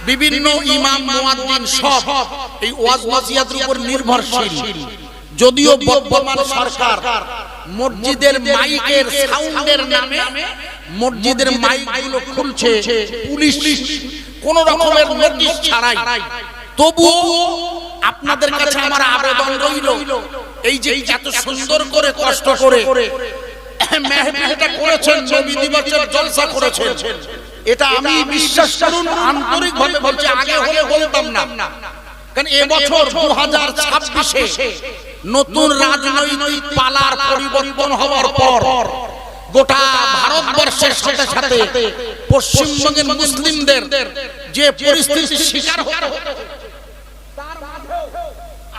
বিভিন্ন ইমাম মুয়াজ্জিন সব এই ওয়াজ নসিহতের উপর নির্ভরশীল। যদিও বর্তমান সরকার মসজিদের মাইকের সাউন্ডের নামে মসজিদের মাইকগুলো খুলছে পুলিশ কোন রকমের নোটিশ ছাড়াই, তবুও আপনাদের কাছে আমার আবেদন রইল, এই যে এত সুন্দর করে কষ্ট করে মেহফিলটা করেছেন, নবী দিবসের জলসা করেছেন, এটা আমি বিশ্বাস করুন আন্তরিকভাবে বলছি, আগে হলে বলতাম না। কারণ এবছর 2026-এ নতুন রাজনৈতিক পালার পরিবর্তন হওয়ার পর গোটা ভারতবর্ষের সাথে সাথে পশ্চিমবঙ্গের মুসলিমদের যে পরিস্থিতির শিকার হতে হচ্ছে, তার মাঝেও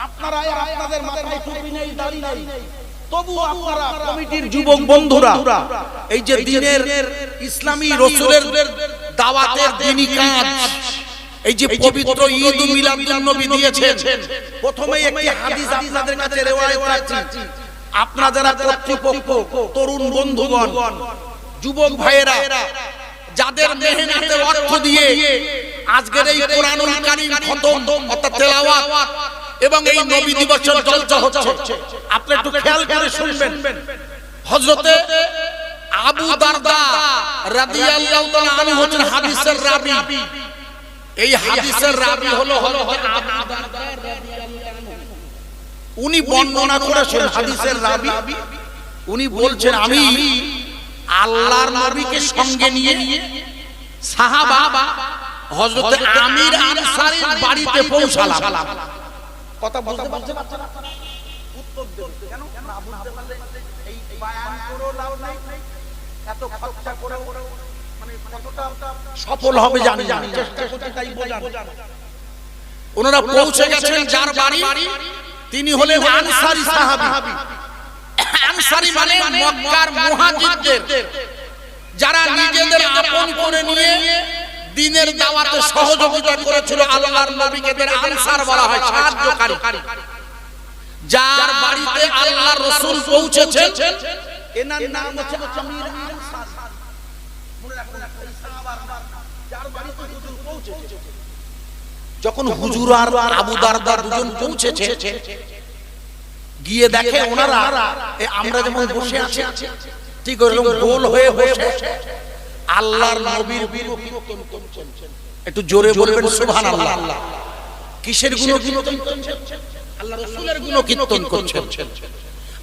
আপনারা আপনাদের মাথায় টুপি নেই, দাড়ি নেই, তবু আপনারা কমিটির যুবক বন্ধুরা এই যে দিনের ইসলামী রাসূলের দাওয়াতের দ্বীনি কাজ, এই যে পবিত্র ঈদ মিলাদুন নবী দিয়েছেন, প্রথমেই একটি হাদিস আপনাদের কাছে রিওয়ায়াত রাখছি। আপনারা যারা কর্তৃপক্ষ, তরুণ বন্ধুগণ, যুবক ভাইয়েরা, যাদের মেহনতে অর্থ দিয়ে আজকের এই কোরআনুল কারীম খতম অর্থাৎ তেলাওয়াত এবং এই নবী দিবসের জলসা হচ্ছে, আপনি একটু খেয়াল করে শুনবেন। হযরতে আবু দারদা রাদিয়াল্লাহু তাআলা আনহু হচ্ছেন হাদিসের রাবী। এই হাদিসের রাবী হলো আবু দারদা রাদিয়াল্লাহু আনহু। উনি বর্ণনা করেছেন, হাদিসের রাবী উনি বলছেন, আমি আল্লাহর নবীকে সঙ্গে নিয়ে সাহাবা হযরত আমির আনসারীর বাড়িতে পৌঁছালাম। কথা বুঝতে পারছেন আপনারা? উত্তর দেন কেন না বুঝতে পারলে এই বায়ান করো লাভ নাই, এত খরচা করে মানে কতটা সফল হবে জানি না, চেষ্টা করতে তাই বোঝান। ওনারা পৌঁছে গেছেন যার বাড়ি, তিনি হলেন আনসারী সাহাবী। আনসারী মানে মক্কার মুহাজিরদের, যারা নিজেদের আপন করে নিয়ে দ্বীনের দাওয়াতে সহযোগিতা করেছিল আল্লাহর নবীকে, আনসার বলা হয়, সাহায্যকারী। যার বাড়িতে আল্লাহর রাসূল পৌঁছেছেন এনার নাম হচ্ছে আমির আনসার। মনে রাখুন এই সাহাবার যার বাড়িতে হুজুর পৌঁছেছে, যখন হুজুর আর আবু দারদা দুজন পৌঁছেছে, গিয়ে দেখে ওনারা আমরা যেমন বসে আছি ঠিক ওরকম গোল হয়ে বসে আল্লাহর নবীর গুণকীর্তন করছেন। একটু জোরে বলবেন সুবহানাল্লাহ। কিসের গুণকীর্তন করছেন? আল্লাহর রাসূলের গুণকীর্তন করছেন,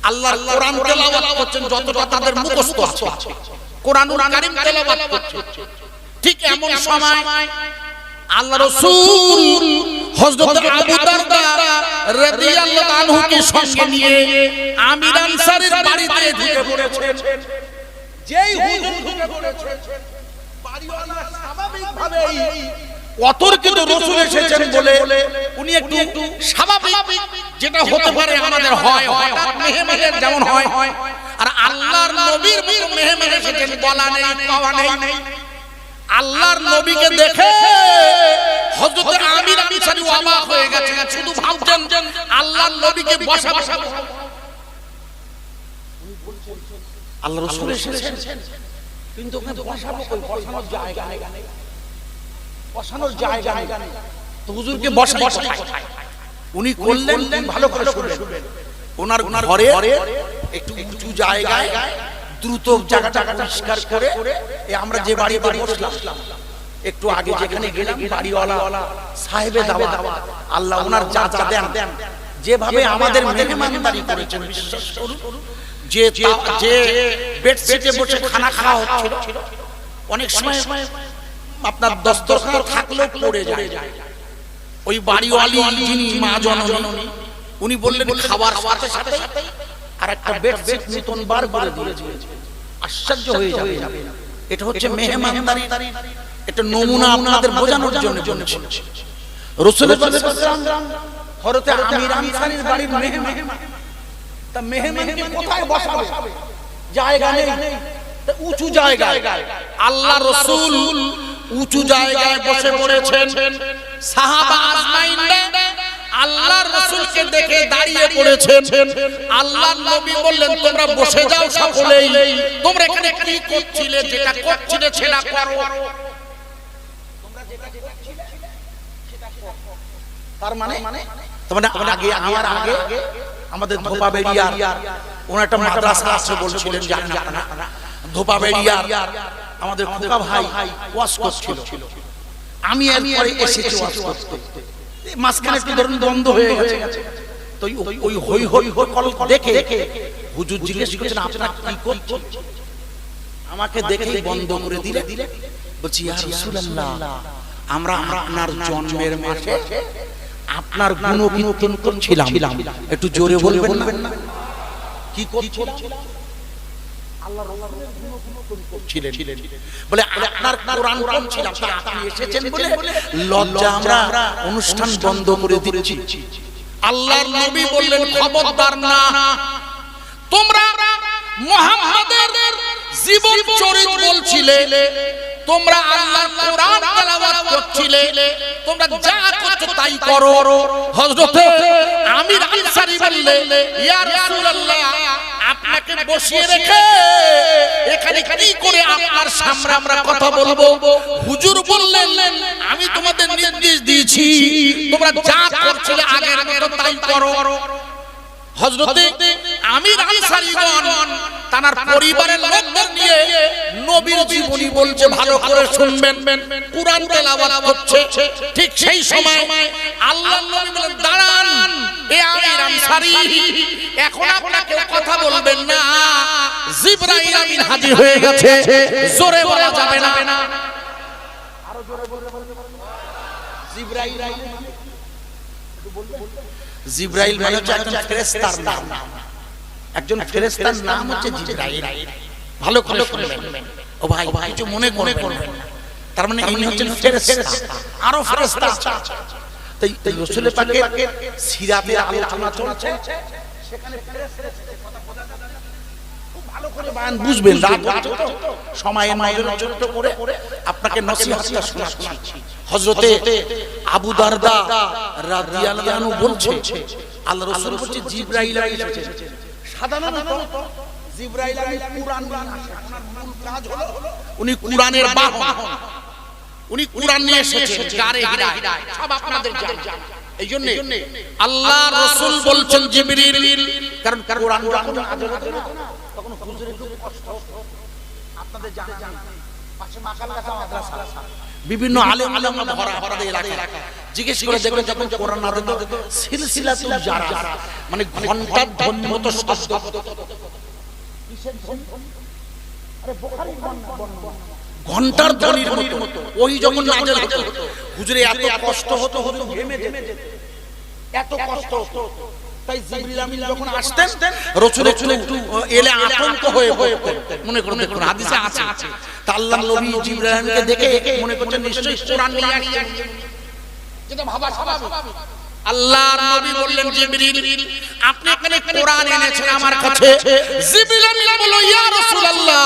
আল্লাহর কোরআন তেলাওয়াত করছেন, যতটা তাদের মুখস্থ আছে কোরআনুল কারীম তেলাওয়াত করছেন। ঠিক এমন সময় আল্লাহর রাসূল হযরত আবু দারদা রাদিয়াল্লাহু আনহুকে সঙ্গে নিয়ে আমির আনসারীর বাড়িতে ঢুকে পড়েছেন। যেই হুজুর ঢুকে পড়েছেন, বাড়িওয়ালা স্বাভাবিকভাবেই অতর্কিত রাসূল এসেছেন বলে উনি একটু স্বাভাবিক যেটা হতে পারে আমাদের হয়, হঠাৎ মেহমানের যেমন হয়, আর আল্লাহর নবীর মেহমান এসেছেন, বলা নেই পাওয়া নেই। আল্লাহর নবীকে দেখে হযরত আমির আনসারী অবাক হয়ে গেছেন, শুধু ভাবছেন আল্লাহর নবীকে বসাবো। আল্লাহ রাসূল এসেছেন কিন্তু ওখানে বসাবো কই? বসানোর জায়গা নেই, বসানোর জায়গা নেই, তো হুজুরকে বসাই। উনি করলেন, ভালো করে শুনবেন, ওনার ঘরে একটু উঁচু জায়গায় দ্রুত জায়গাটা পরিষ্কার করে আমরা যে বাড়িতে বসলাম একটু আগে যেখানে গেলাম, বাড়িওয়ালা সাহেবে দাওয়াত, আল্লাহ ওনার যা যা দেন, যেভাবে আমাদের মেহমানদারি করেছেন, বিশ্বাস করুন যে বেডশিটে বসে খানা খাওয়া হচ্ছিল, অনেক সময় আপনার দস্তরখানা থাকলেও পড়ে যায়। ওই বাড়িওয়ালি যিনি মা জননী, উনি বললেন খাবার সাথে সাথে আর একটা বেডশিট নতুন বার করে দিয়েছে। আশ্চর্য হয়ে যাবে, এটা হচ্ছে মেহমানদারি, এটা নমুনা আপনাদের বোঝানোর জন্য বলছি। রাসূলুল্লাহ সাল্লাল্লাহু আলাইহি ওয়াসাল্লাম হযরত আমির আনসারীর বাড়ির মেহমান, তা মেহমানকে কোথায় বসাবে? জায়গা নেই, তা উঁচু জায়গায় আল্লাহ রাসূল উঁচু জায়গায় বসে পড়েছেন। সাহাবা আজমাইনরা আল্লাহর রাসূলকে দেখে দাঁড়িয়ে পড়েছেন। আল্লাহর নবী বললেন, তোমরা বসে যাও সকলেই, তোমরা এখানে কি করছিলে? যেটা করছিলে সেটা করো। তোমরা যেটা করছিলে তার মানে আগে আমাদের ধোপাবেড়িয়ার ওনার একটা মাদ্রাসা আছে বলছিলেন, জানেন আপনারা ধোপাবেড়িয়ার আমাদের খোকা ভাই ওয়াজ করছিল, আমি এরপরে এসেছি ওয়াজ করতে, মাঝখানে একটু ধরুন বন্ধ হয়ে গেছে। তো ওই হই হই কল দেখে হুজুর জিজ্ঞেস করেছেন আপনারা কি করছেন, আমাকে দেখেই বন্ধ করে দিলে। বলছি ইয়া রাসূলুল্লাহ, আমরা আপনার জন্মের মাসে আপনার গুণকীর্তন করছিলাম। একটু জোরে বলবেন না, কি করছিলাম? আল্লাহর রাসূলের গুণকীর্তন করছিলেন। বলে আপনার কোরআন পড়ছিলাম, আপনি এসেছেন বলে লজ্জা আমরা অনুষ্ঠান বন্ধ করে দিয়েছি। আল্লাহর নবী বললেন খবরদার না, তোমরা মুহাম্মাদের জীবন চরিত্র বলছিলে, তোমরা আল্লাহর কোরআন তেলাওয়াত করছিলে, তোমরা যা করছো তাই করো। হযরত আমির আনসারী বললেন ইয়া রাসূলুল্লাহ, আপনাকে বসিয়ে রেখে এখানে কি করে আপনার সামনে আমরা কথা বলবো? হুজুর বললেন আমি তোমাদের নির্দেশ দিয়েছি, তোমরা যা করছিলে আগের মতো তাই করো। হযরত আমির আনসারীগণ তার পরিবারের লোকদের নিয়ে নবীর জীবনী বলছে, ভালো করে শুনবেন, কুরআন তেলাওয়াত করছে। ঠিক সেই সময় আল্লাহর নবী বলেন দাঁড়ান এ আমির আনসারী, এখন আপনাকে কথা বলবেন না, জিবরাইল আমিন হাজির হয়ে গেছে। জোরে বলা যাবে না, আরো জোরে বলতে জিবরাইল জিবরাইল মানে হচ্ছে একজন ফেরেশতার নাম, একজন ফেরেশতার নাম হচ্ছে জিবরাইল। ভালো করে শুনবেন ও ভাই, কিছু মনে করবেন না, তার মানে ইনি হচ্ছেন ফেরেশতা, আরো ফেরেশতা আছে। তাই রাসূল পাকের সিরাতের আলোচনা চলছে, সেখানে ফেরেশতার কথা বলা যাবে না, খুব ভালো করে বয়ান বুঝবেন। রাত সময়ের মাঝে ছোট করে আপনাকে নসিহতটা শোনাচ্ছি। হযরতে আবু দারদা রাদিয়াল্লাহু আনহু বলছে আল্লাহ রাসূল বলছে জিবরাইল এসেছে। সাধারণত জিবরাইল কুরআন নিয়ে আসে, ওনার মূল কাজ হলো উনি কুরআনের বাহন, উনি কুরআন নিয়ে এসেছেন, গারে হিদায়াত সব আপনাদের জানেন। এইজন্য আল্লাহ রাসূল বলছেন জিবরিল, কারণ কুরআন যখন নাযিল হতো না তখন হুজুরের একটু কষ্ট হতো, আপনাদের জানেন পাশে মাকালগাছা মাদ্রাসা, বিভিন্ন আলেম ভরা এলাকা জিজ্ঞেস করে দেখবেন যখন কোরআন নাযিল হতো সিলসিলাতুল জারা মানে ঘন্টার ধ্বনির মতো শব্দ, কিসের ধ্বনি? আরে বুখারীর ঘন্টার ধ্বনির মতো। ওই যখন নাযিল হতো হুজুরে এত কষ্ট হতো, হুজুর ঘেমে যেত, এত কষ্ট হতো। তাই জিবরিল আমিন যখন আসতেন রাসূল একটু এলে আতঙ্ক হয়ে পড়তেন। মনে করুন দেখুন হাদিসে আছে, তা আল্লাহর নবী জিবরিল আমিনকে দেখে মনে করতেন নিশ্চয়ই কোরআন নিয়ে আসছেন, যেটা ভাবা স্বাভাবিক। আল্লাহর নবী বললেন জিবরিল, আপনি এখানে কোরআন এনেছেন আমার কাছে। জিবরিল আমিন বলল ইয়া রাসূলুল্লাহ,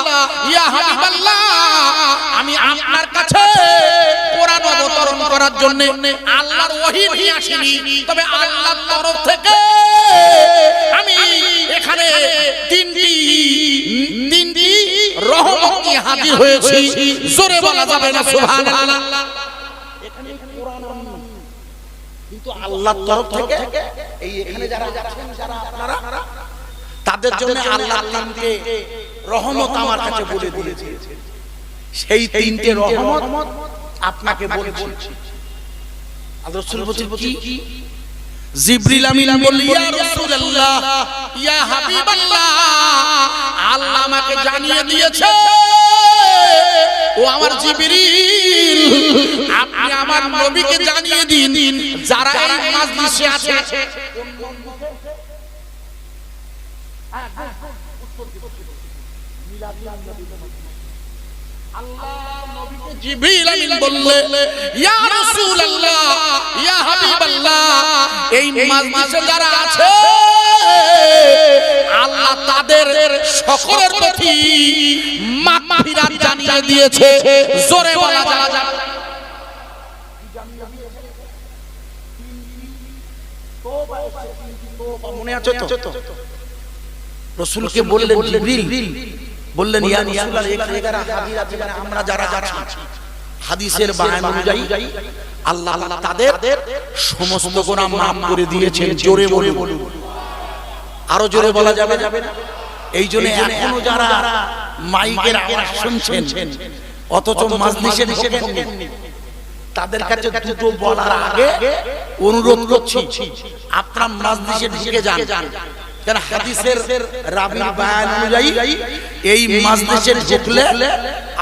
ইয়া হাবিবাল্লাহ, আমি আপনার কাছে কোরআন অবতরণ করার জন্য আল্লাহর ওহী নিয়ে আসিনি, তবে আল্লাহর তরফ থেকে আমি এখানে তিনটি রহমত নিয়ে হাজির হয়েছি। জোরে বলা যাবে না সুবহানাল্লাহ। এখানে কোরআন কিন্তু আল্লাহর তরফ থেকে এই এখানে যারা আছেন, যারা আপনারা, তাদের জন্য আল্লাহ তিনটে রহমত আমার কাছে বলে দিয়েছে। সেই তিনটে রহমত আপনাকে বলছি। আল্লাহ রাসূল বলছেন কি? জিবরিল আমিন বলল ইয়া রাসূলুল্লাহ, ইয়া হাবিবাল্লাহ, আল্লাহ আমাকে জানিয়ে দিয়েছে ও আমার জিবরিল, আপনি আমার নবীকে জানিয়ে দিন যারা এই মাজলিসে আছে জিবরিল আমিন বললেন ইয়া রাসূলুল্লাহ, ইয়া হাবিবাল্লাহ, এই মাজলিসে যারা আছে আল্লাহ তাদের সকলের প্রতি মাগফিরাত জানিয়ে দিয়েছে। জোরে বলা যাবে মনে আছে তো? রাসূলকে বললেন জিবরিল বললেন ইয়া রাসূলুল্লাহ, এখানে যারা হাজির আছে, মানে আমরা যারা আছি, হাদিসের বয়ান অনুযায়ী আল্লাহ তাদের সমস্ত গুনাহ মাফ করে দিয়েছেন। জোরে বলুন, আরো জোরে বলা যাবে না? এই জন্য এখনো যারা মাইকের আওয়াজ শুনছেন অথচ মাজলিসে ঢোকেননি, তাদের কাছে দুটো বলার আগে অনুরোধ করছি, আপনারা মাজলিসে ঢুকে যান। কারণ হাদিসের রাবির বয়ান অনুযায়ী এই মাজলিসে ঢুকলে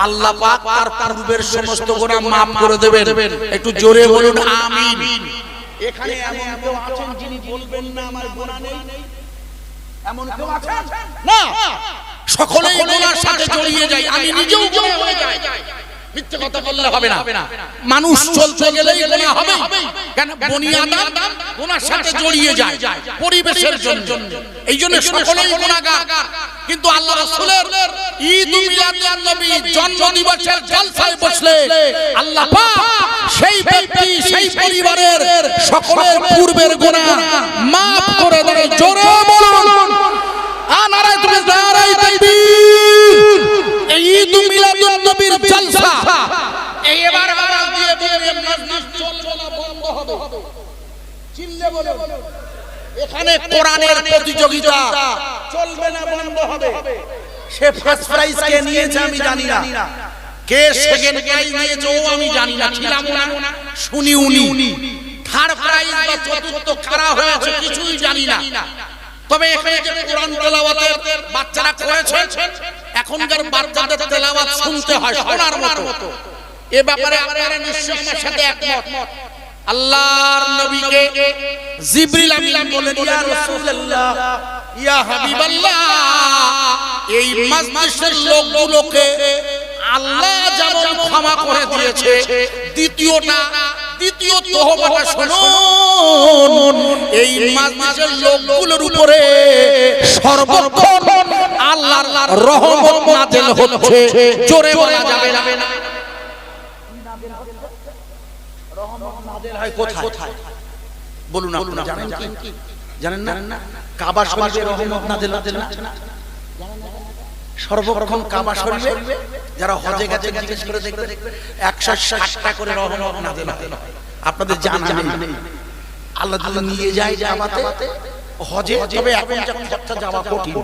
আল্লাহ পাক তার পূর্বের সমস্ত গুনাহ মাফ করে দেবেন। একটু জোরে বলুন আমিন। এখানে এমন কেউ আছেন যিনি বলবেন না আমার গুনাহ নেই? এমন কেউ আছেন? না, সকলেই গুনার সাথে জড়িয়ে যায়। আমি নিজেও গুনাহ হয়ে যাই, মিথ্যে কথা বললে হবে না। মানুষ চলতে গেলেই গুনাহ হবে, কেন বনি আদম গুনার সাথে জড়িয়ে যায় পরিবেশের জন্য। এই জন্য সকলেই গুনাহগার। কিন্তু আল্লাহ রাসূলের ঈদ মিলাদুন নবী জন্ম দিবসের জলসায় বসলে আল্লাহ পাক সেই ব্যক্তি সেই পরিবারের সকলের পূর্বের গুনাহ maaf করে দেয়। জোরে বলুন নারায়ে তাকবীর। এই ঈদ মিলাদুন নবীর জলসা এবার আওয়াজ দিয়ে বলবেন মজলিস চলবে না, বন্ধ হবে। চিল্লে বলুন, এখানে কোরআনের প্রতিযোগিতা চলবে না, বন্ধ হবে। সে ফার্স্ট প্রাইজ কে নিয়েছে আমি জানি না, কে সেকেন্ড প্রাইজ নিয়েছে ও আমি জানি না, ছিলাম না, শুনি উনি। থার্ড প্রাইজ বা চতুর্থ কারা হয়েছে কিছুই জানি না। তবে এখানে যে কোরআন তেলাওয়াতের বাচ্চারা করেছে, এখনকার বাচ্চাদের তেলাওয়াত শুনতে হয় শোনার মতো। এ ব্যাপারে আপনারা নিশ্চয়ই আমার সাথে একমত। আল্লাহর নবীকে জিবরিল আমিন বলেন, ইয়া রাসূলুল্লাহ, ইয়া হাবিবাল্লাহ, এই মাজলিসের লোকগুলোকে আল্লাহ যেমন ক্ষমা করে দিয়েছে, দ্বিতীয় তওবাটা শুনুন, এই মাজলিসের লোকগুলোর উপরে সর্বক্ষণ আল্লাহর রহমত নাযিল হচ্ছে। জোরে বলা যাবে না? রহমত নাযিল হয় কোথায় বলুন আপনারা জানেন কি? জানেন না? কাবা শরীফে রহমত নাযিল হচ্ছে না? সর্বক্ষণ কাবা শরীফে যারা হজে গেছে জিজ্ঞেস করে দেখবেন 160টা করে রহমত নাযিল হয়। আপনাদের জানা নেই? আল্লাহ তাআলা নিয়ে যায় কাবাতে হজে, তবে এখন যখন হজটা যাওয়া কঠিন।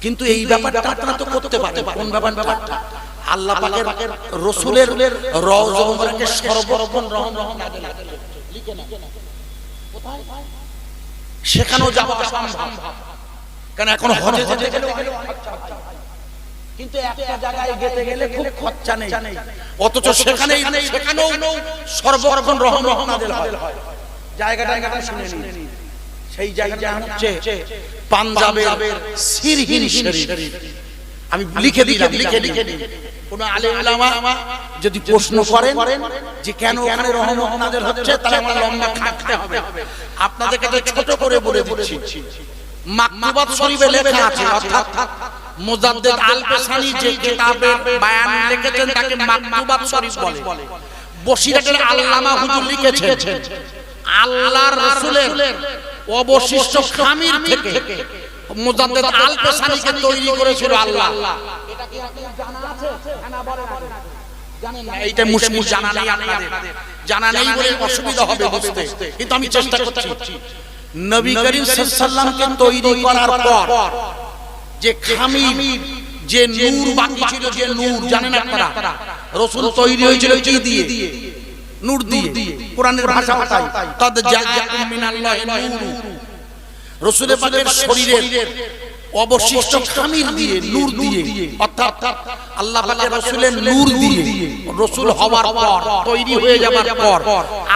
কিন্তু এই ব্যাপারটা আপনারা তো করতে পারেন। কোন ব্যাপারটা? আল্লাহ পাকের রাসূলের রওজা মুবারকে সর্বক্ষণ রহমত নাযিল হচ্ছে। লিখে না কোথায়? সেখানেও যাওয়া সম্ভব, কারণ এখন হজে যেতে গেলে কিন্তু একটা জায়গায় যেতে গেলে খুব খরচা নেই, অথচ সেখানেও সর্বক্ষণ রহমত নাযিল হয়। জায়গাটা শুনে নিন, সেই জায়গাটা হচ্ছে পাঞ্জাবের সিরহিন শরীফ। আমি লিখে দিলাম, লিখে দিন। কোন আলেম উলামা যদি প্রশ্ন করেন যে কেন ওখানে রহমত নাযিল হচ্ছে, তাহলে আমার লম্বা খাটতে হবে। আপনাদেরকে তো ছোট করে বলে দিচ্ছি। মাকতুবাত শরীফে লেখা আছে, অর্থাৎ মুজাদ্দিদ আল-পেশানি যে কিতাবের বয়ান লিখেছেন তাকে মাকতুবাত শরীফ বলে। বসিরাটের আল্লামা হুজুর লিখেছেন আল্লাহর রাসূলের অবশিষ্ট খামির থেকে মুজাদ্দিদ আল-পেশানিকে তৈরি করেছিল আল্লাহ। এটা কি আপনাদের জানা আছে? জানা বলেন, জানেন না? এইটা মুশকিল, জানা নেই আপনাদের। জানা নেই বলে অসুবিধা হবে বুঝতে, কিন্তু আমি চেষ্টা করছি। নবী করিম সাল্লাল্লাহু আলাইহি সাল্লামকে তৈরি করার পর যে খামির, যে নূর বাকি ছিল, যে নূর জানেন আপনারা, রাসূল তৈরি হয়েছিল কি দিয়ে? নূর দিয়ে। কোরআনের ভাষা তাই, তাদ জাআকুম মিনাল্লাহি নূর। রাসূলের পাকের শরীরের অবশিষ্ট খামির দিয়ে, নূর দিয়ে, অর্থাৎ আল্লাহ পাকের রাসূলের নূর দিয়ে রাসূল হওয়ার পর, তৈরি হয়ে যাবার পর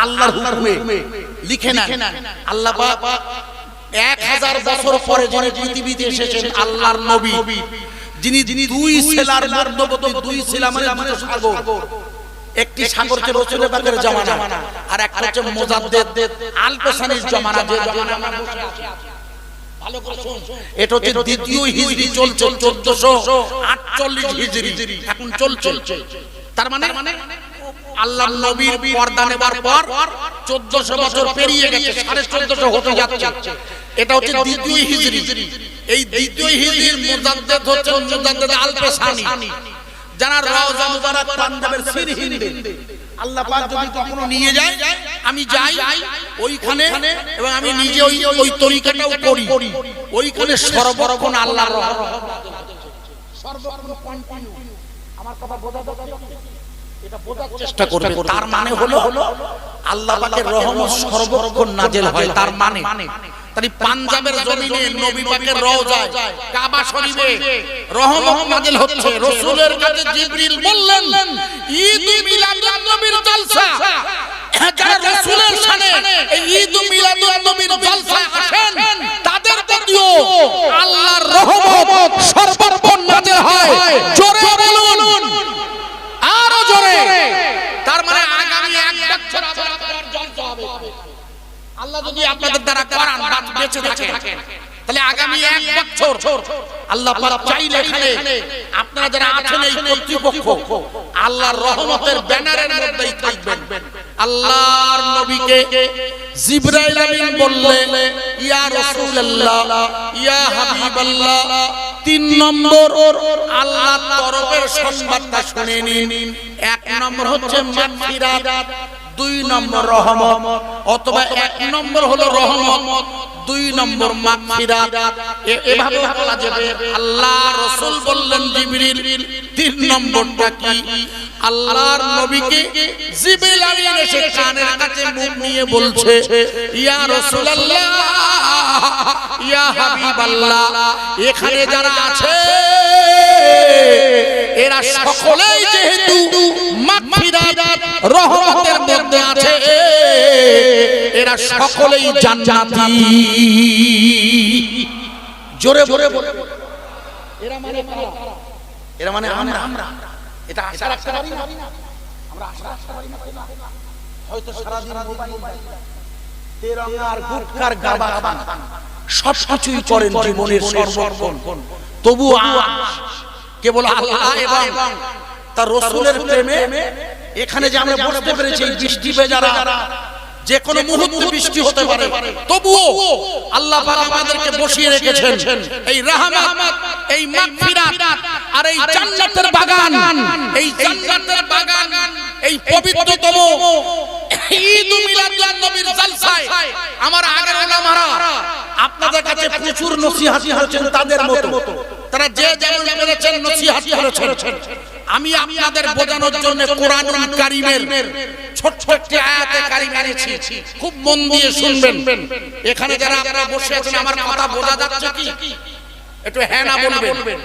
আল্লাহর হুকুমে লিখে নেন আল্লাহ পাক 1000 বছর পরে যিনি পৃথিবীতে এসেছেন আল্লাহর নবী, যিনি দুই সেলার মধ্যবর্তী, দুই সেলা মানে দুটো সাগর। একটি সাগর হচ্ছে রাসূলের পাকের জামানা, আর একটা হচ্ছে মুজাদ্দিদ আল-পেশানির জামানা, যে জামানা আমরা বসে আছি। ভালো করে শুনুন, এটা হচ্ছে দ্বিতীয় হিজরি, চলছে 1448 হিজরি এখন চলছে। তার মানে আল্লাহর নবীর পর্দা নেবার পর 1400 বছর পেরিয়ে গেছে, 1450 হতে যাচ্ছে। এটা হচ্ছে দ্বিতীয় হিজরি। এই দ্বিতীয় হিজরির মুজাদ্দিদ হচ্ছে মুজাদ্দিদ আল-পেশানি, যারা রওজা মুবারক পাঞ্জাবের সিরহিন্দে আল্লাহ পাক যদি কখনো নিয়ে যায় আমি যাই ওইখানে এবং আমি নিজে ওই তরিকাটাও করি, ওইখানে সর্বক্ষণ আল্লাহর রহমত সর্বক্ষণ কন্টিনিউ। আমার কথা বোঝা যাচ্ছে? এটা বোঝার চেষ্টা করবে। তার মানে হলো আল্লাহ পাকের রহমত সর্বক্ষণ নাযিল হয়। তার মানে তাই পাঞ্জাবের জমিনে নবী পাকের রওজায় কাবা শরীফে রহমত নাযিল হচ্ছে। রাসূলের কাছে জিবরিল বললেন ঈদ মিলাদুন নবীর জলসা, যারা রাসূলের শানে এই ঈদ মিলাদুন নবীর জলসায় আসেন তাদের প্রতিও আল্লাহর রহমত সর্বক্ষণ নাযিল হয়। জোরে বলুন, আরো জোরে। তার মানে আগামী এক বছর আপনাদের জলসা হবে। আল্লাহ যদি আপনাদের দ্বারা করান বাদ বেঁচে থাকেন, তাহলে আগামী এক বছর আল্লাহ পাক চাইলে এখানে আপনারা যারা আছেন এই কর্তৃপক্ষ আল্লাহর রহমতের ব্যানারের মধ্যেই থাকবেন। আল্লাহর নবীকে জিবরাইল আমিন বললেন ইয়া রাসূলুল্লাহ ইয়া হাবিবাল্লাহ, 3 নম্বর আল্লাহর তরফের সংবাদটা শুনে নিন। 1 নম্বর হচ্ছে মাগফিরাত, 2 নম্বর রহমত, অথবা 1 নম্বর হলো রহমত, 2 নম্বর মাগফিরাত। এভাবে বলা যাবে। আল্লাহ রাসূল বললেন জিবরিল 3 নম্বরটা কি? আল্লাহর নবীকে জিবরিল আমিন এসে কানের কাছে মুখ নিয়ে বলছে ইয়া রাসূলুল্লাহ ইয়া হাবিবাল্লাহ, এখানে যারা আছে এরা সকলেই যেহেতু মাগফিরাত রহমতের মধ্যে আছে, এরা সকলেই জান্নাতি। জোরে জোরে বলে এরা মানে কারা? এরা মানে আমরা। এটা আশা রাখতে পারি না? আমরা আশা রাখতে পারি না? হয়তো সারা দিন মোবাইল তেরঙ্গার গুটখার গাবা খান সবকিছুই করেন জীবনের সর্বক্ষণ, তবু কেবল আল্লাহ এবং তার রাসূলের প্রেমে এখানে যে আমরা বসতে পেরেছি বৃষ্টি বেজারা যে কোনো মুহূর্তে বৃষ্টি হতে পারে, তবুও আল্লাহ পাক আমাদেরকে বসিয়ে রেখেছেন এই রহমত, এই মাগফিরাত আর এই জান্নাতের বাগান। এই জান্নাতের বাগান এই পবিত্রতম ঈদ মিলাদুন নবীর জলসায় আমার আগের উলামারা আপনাদের কাছে প্রচুর নসিহত করেছেন তাদের মতো। তারা যে যেমন পেরেছেন নসিহত করেছেন। আমি আপনাদের বোঝানোর জন্য কোরআনুল কারীমের ছোট ছোট আয়াতে কারিমা এনেছি, খুব মন দিয়ে শুনবেন। এখানে যারা আপনারা বসে আছেন আমার কথা বোঝা যাচ্ছে কি? একটু হ্যাঁ না বলবেন,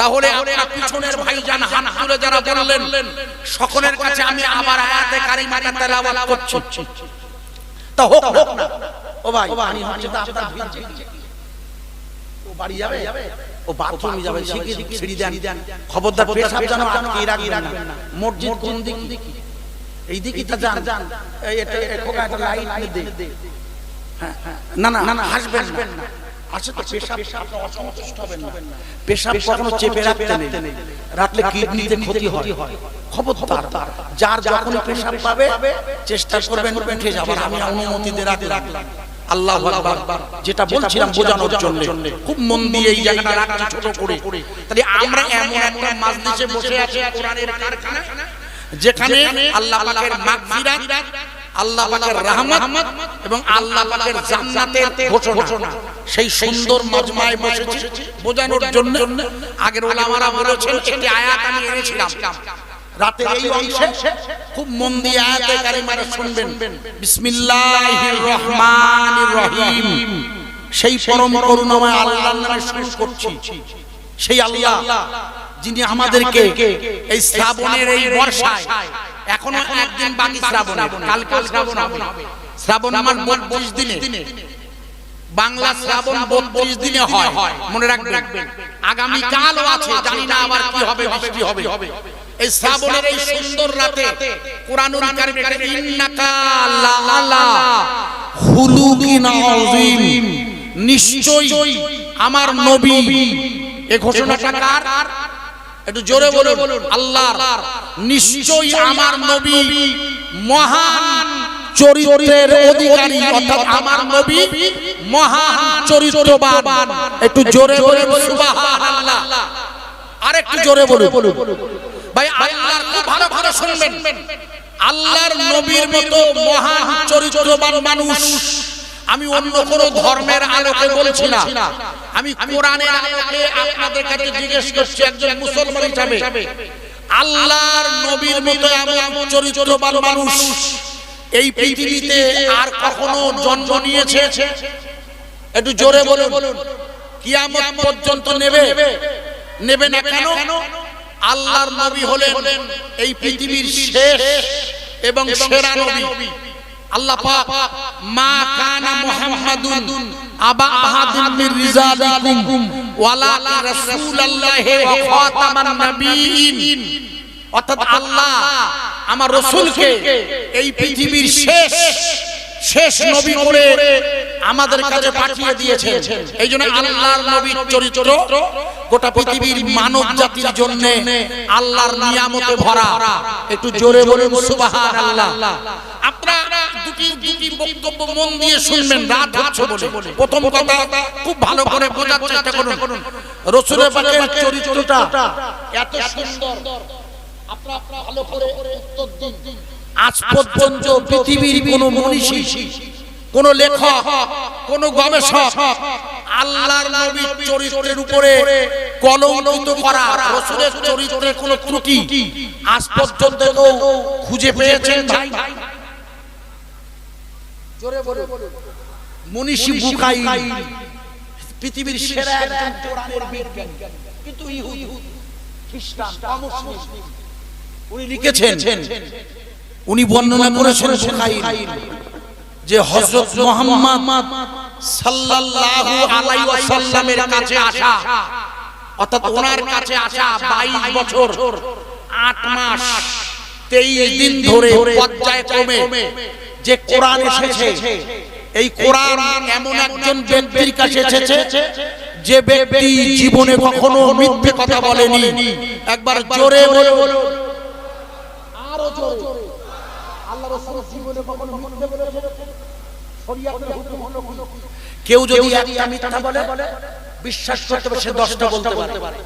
তাহলে আপনারা পিছনের ভাইজান হাত তুলে যারা বললেন সকলের কাছে আমি আবার আয়াতে কারিমাটা তেলাওয়াত করছি। তা হোক না। ও ভাই পানি হচ্ছে তা আপনার ভিজছে, ও বাড়ি যাবে, ও বাথরুমে যাবে, সিঁড়ি দেন, খবরদার পেশাব যেন আটকে রাখবেন না। মসজিদ কোন দিকে? এই দিকে তা যান। এটা একটা লাইট দে। হ্যাঁ না হাসবেন না। আসে তো পেশাব আপনি অসন্তুষ্ট হবেন না। পেশাব কখনো চেপে রাখতে নেই, রাখলে কিডনিতে ক্ষতি হয়। খবরদার যার যখন পেশাব পাবে চেষ্টা করবেন উঠে যাবার। আমি অনুমতি দিয়ে রাখলাম। আল্লাহু আকবার। যেটা বলছিলাম বোঝানোর জন্য খুব মন দিয়ে এই জায়গাটা রাখছি ছোট করে। তাহলে আমরা এমন একটা মাজলিসে বসে আছি কোরআনের কারখানা, যেখানে আল্লাহ পাকের মাগফিরাত, আল্লাহ পাকের রহমত এবং আল্লাহ পাকের জান্নাতের ঘোষণা সেই সুন্দর মজমায় বসেছি বোঝানোর জন্য। আগের উলামারা বলেছেন একটি আয়াত আমি এনেছিলাম রাতের এই অংশে, খুব মন দিয়ে আয়াতে কারিমাটা শুনবেন। বিসমিল্লাহির রহমানির রহিম। সেই পরম করুণাময় আল্লাহর নামে শুরু করছি। সেই আল্লাহ যিনি আমাদেরকে এই শ্রাবণের এই বর্ষায়, এখনো একদিন বাকি শ্রাবণের, কালকে শ্রাবণ হবে। শ্রাবণ আমার 32 দিনে, বাংলা শ্রাবণ 32 দিনে হয়, মনে রাখবেন। আগামী কালও আছে, জানি না আবার কি হবে, বৃষ্টি হবে। এই শ্রাবণের এই সুন্দর রাতে কোরআনুল কারীমে ইন্নাকা লাআলা খুলুকিন আযীম, নিশ্চয়ই আমার নবী। এই ঘোষণাটা কার? একটু জোরে বলুন। আল্লাহর। নিশ্চয়ই আমার নবী মহান চরিত্রের অধিকারী, অর্থাৎ আমার নবী মহান চরিত্রবান। একটু জোরে বলুন সুবহানাল্লাহ। আরেকটু জোরে বলুন ভাই। আল্লাহর খুব ভালো শুনবেন। আল্লাহর নবীর মতো মহান চরিত্রবান মানুষ আমি অন্য কোন ধর্মের আলোকে বলছি না, আমি কোরআনের আলোকে আপনাদের কাছে জিজ্ঞেস করছি একজন মুসলমান হিসেবে, আল্লাহর নবীর মতো এমন চরিত্রবান মানুষ এই পৃথিবীতে আর কখনো জন্ম নিয়েছে? একটু জোরে বলুন। কিয়ামত পর্যন্ত নেবে না কেন? আল্লাহর নবী হলেন এই পৃথিবীর শেষ এবং সেরা নবী। আল্লাহ পাক মা কানা মুহাম্মাদুন আবা আহাদিন মির রিজালিকুম ওয়ালাকিন রাসূলুল্লাহি ওয়া খাতামান নাবিয়িন, অর্থাৎ আল্লাহ আমার রাসূলকে এই পৃথিবীর শেষ নবী করে আমাদের কাছে পাঠিয়ে দিয়েছেন। এইজন্য আল্লাহর নবীর চরিত্র গোটা পৃথিবীর মানব জাতির জন্য আল্লাহর নিয়ামতে ভরা। একটু জোরে বলুন সুবহানাল্লাহ। আপনারা দুটি বক্তব্য মন দিয়ে শুনবেন, রাত হচ্ছে বলে। প্রথম কথা খুব ভালো করে বোঝার চেষ্টা করুন। রাসূলের পাকের চরিত্রটা এত সুন্দর, আপনারা ভালো করে উত্তর দিন। আজ পর্যন্ত পৃথিবীর কোন মনীষী, কোন লেখক, কোন গবেষক আল্লাহর নবীর চরিত্রের উপরে কলঙ্কিত করা, রাসূলের চরিত্রের কোন ত্রুটি আজ পর্যন্ত খুঁজে পেয়েছেন ভাই? জোরে বলুন। মনীষী বুখারী পৃথিবীর সেরা একজন কোরআনের বিজ্ঞানী, কিন্তু ইহুদি খ্রিস্টান অমুসলিম উনি লিখেছেন, উনি বর্ণনা করেছেন বুখারী যে হযরত মুহাম্মদ সাল্লাল্লাহু আলাইহি ওয়াসাল্লামের কাছে আসা, অর্থাৎ ওনার কাছে আসা 22 বছর 8 মাস 23 দিন ধরে পর্যায়ক্রমে যে কোরআন এসেছে, এই কোরআন এমন একজন ব্যক্তির কাছে এসেছে যে ব্যক্তি জীবনে কখনো মিথ্যে কথা বলেনি। একবার জোরে বলুন, আরো জোরে। আল্লাহ রাসূল জীবনে কখনো মিথ্যে বলেছেন? শরীয়তের হুকুম হলো কেউ যদি একটা মিথ্যা বলে বিশ্বাস করতে হবে সে 10টা বলতে পারে।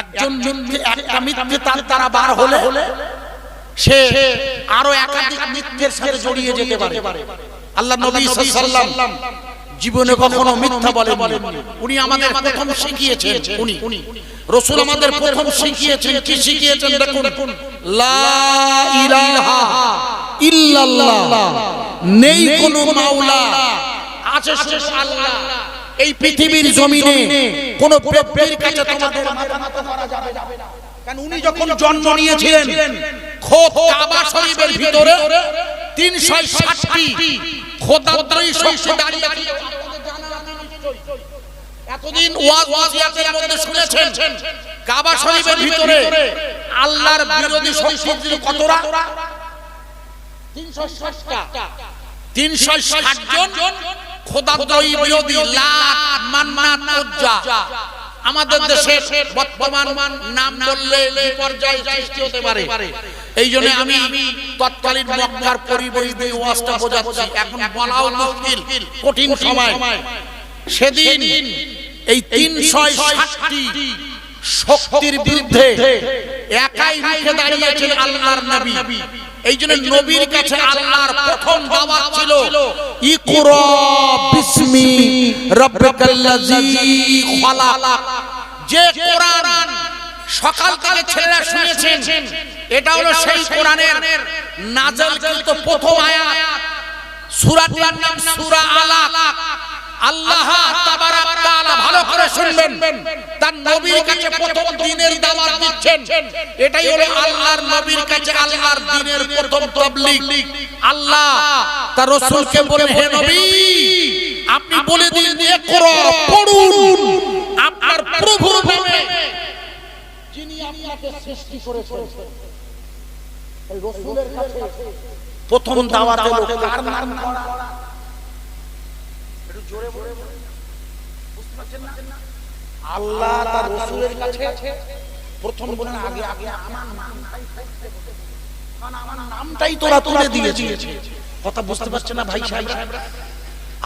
একজন যদি একটা মিথ্যে তার দ্বারা বার হলে সে আরো একাধিক মিথ্যের সাথে জড়িয়ে যেতে পারে। আল্লাহ নবী সাল্লাল্লাহু আলাইহি ওয়াসাল্লাম জীবনে কখনো মিথ্যা বলেননি। উনি আমাদের প্রথম শিখিয়েছেন, উনি রাসূল আমাদের প্রথম শিখিয়েছেন। কি শিখিয়েছেন দেখুন, লা ইলাহা ইল্লাল্লাহ, নেই কোনো মাওলা, আছে শুধু আল্লাহ। এই পৃথিবীর জমিনে কোন ব্যক্তির কাছে তোমাদের মাথা করা যাবে না, কারণ উনি যখন জন্ম নিয়েছিলেন কাবা শরীফের ভিতরে 360টি খোদাদ্রয়ী শক্তি দাঁড়িয়ে ছিল। এতদিন ওয়াজিয়াতের মধ্যে শুনেছেন কাবা শরীফের ভিতরে আল্লাহর বিরোধী শক্তি কতটা? 360 জন খোদাদ্রয়ী বিরোধী, লাত, মান্নাত, উজ্জা। আমাদের দেশে বর্তমান নাম বললে বিপর্যয় সৃষ্টি হতে পারে। এই জন্য আমি তৎকালীন মক্কার পরিবেশে ওয়াজটা বোঝাচ্ছি। এখন বলাও মুশকিল, কঠিন সময়। সেদিন এই 360টি শক্তির বিরুদ্ধে একাই রুখে দাঁড়িয়েছেন আল্লাহর নবী। এই জন্য নবীর কাছে আল্লাহর প্রথম দাওয়াত ছিল ইকরা বিসমি রাব্বিকাল্লাযী খালাক। যে কোরআন সকাল থেকে ছেলেরা শুনেছেন, এটা হলো সেই কোরআনের নাযিলকৃত প্রথম আয়াত। সূরাটির নাম সূরা আলাক। আল্লাহ তাবারাক তাআলা ভালো করে শুনবেন, তার নবীর কাছে প্রথম দ্বীনের দাওয়াত দিচ্ছেন। এটাই হলো আল্লাহর নবীর কাছে আল্লাহর দ্বীনের প্রথম তাবলীগ। আল্লাহ তার রাসূলকে বলেন, হে নবী আপনি বলে দিন, ইকরা, পড়ুন আপনার প্রভুর নামে যিনি আপনাকে সৃষ্টি করেছেন। এই রাসূলের কাছে প্রথম দাওয়াত হলো কার নাম? জোরে বলে বুঝতে পারছেন না? আল্লাহ তার রাসূলের কাছে প্রথম বলেন, আগে আমার নামটাই থাকতে হবে, কারণ আমার নামটাই তোরা তুলে দিয়েছিস। কথা বুঝতে পারছেন না ভাই সাহেবরা?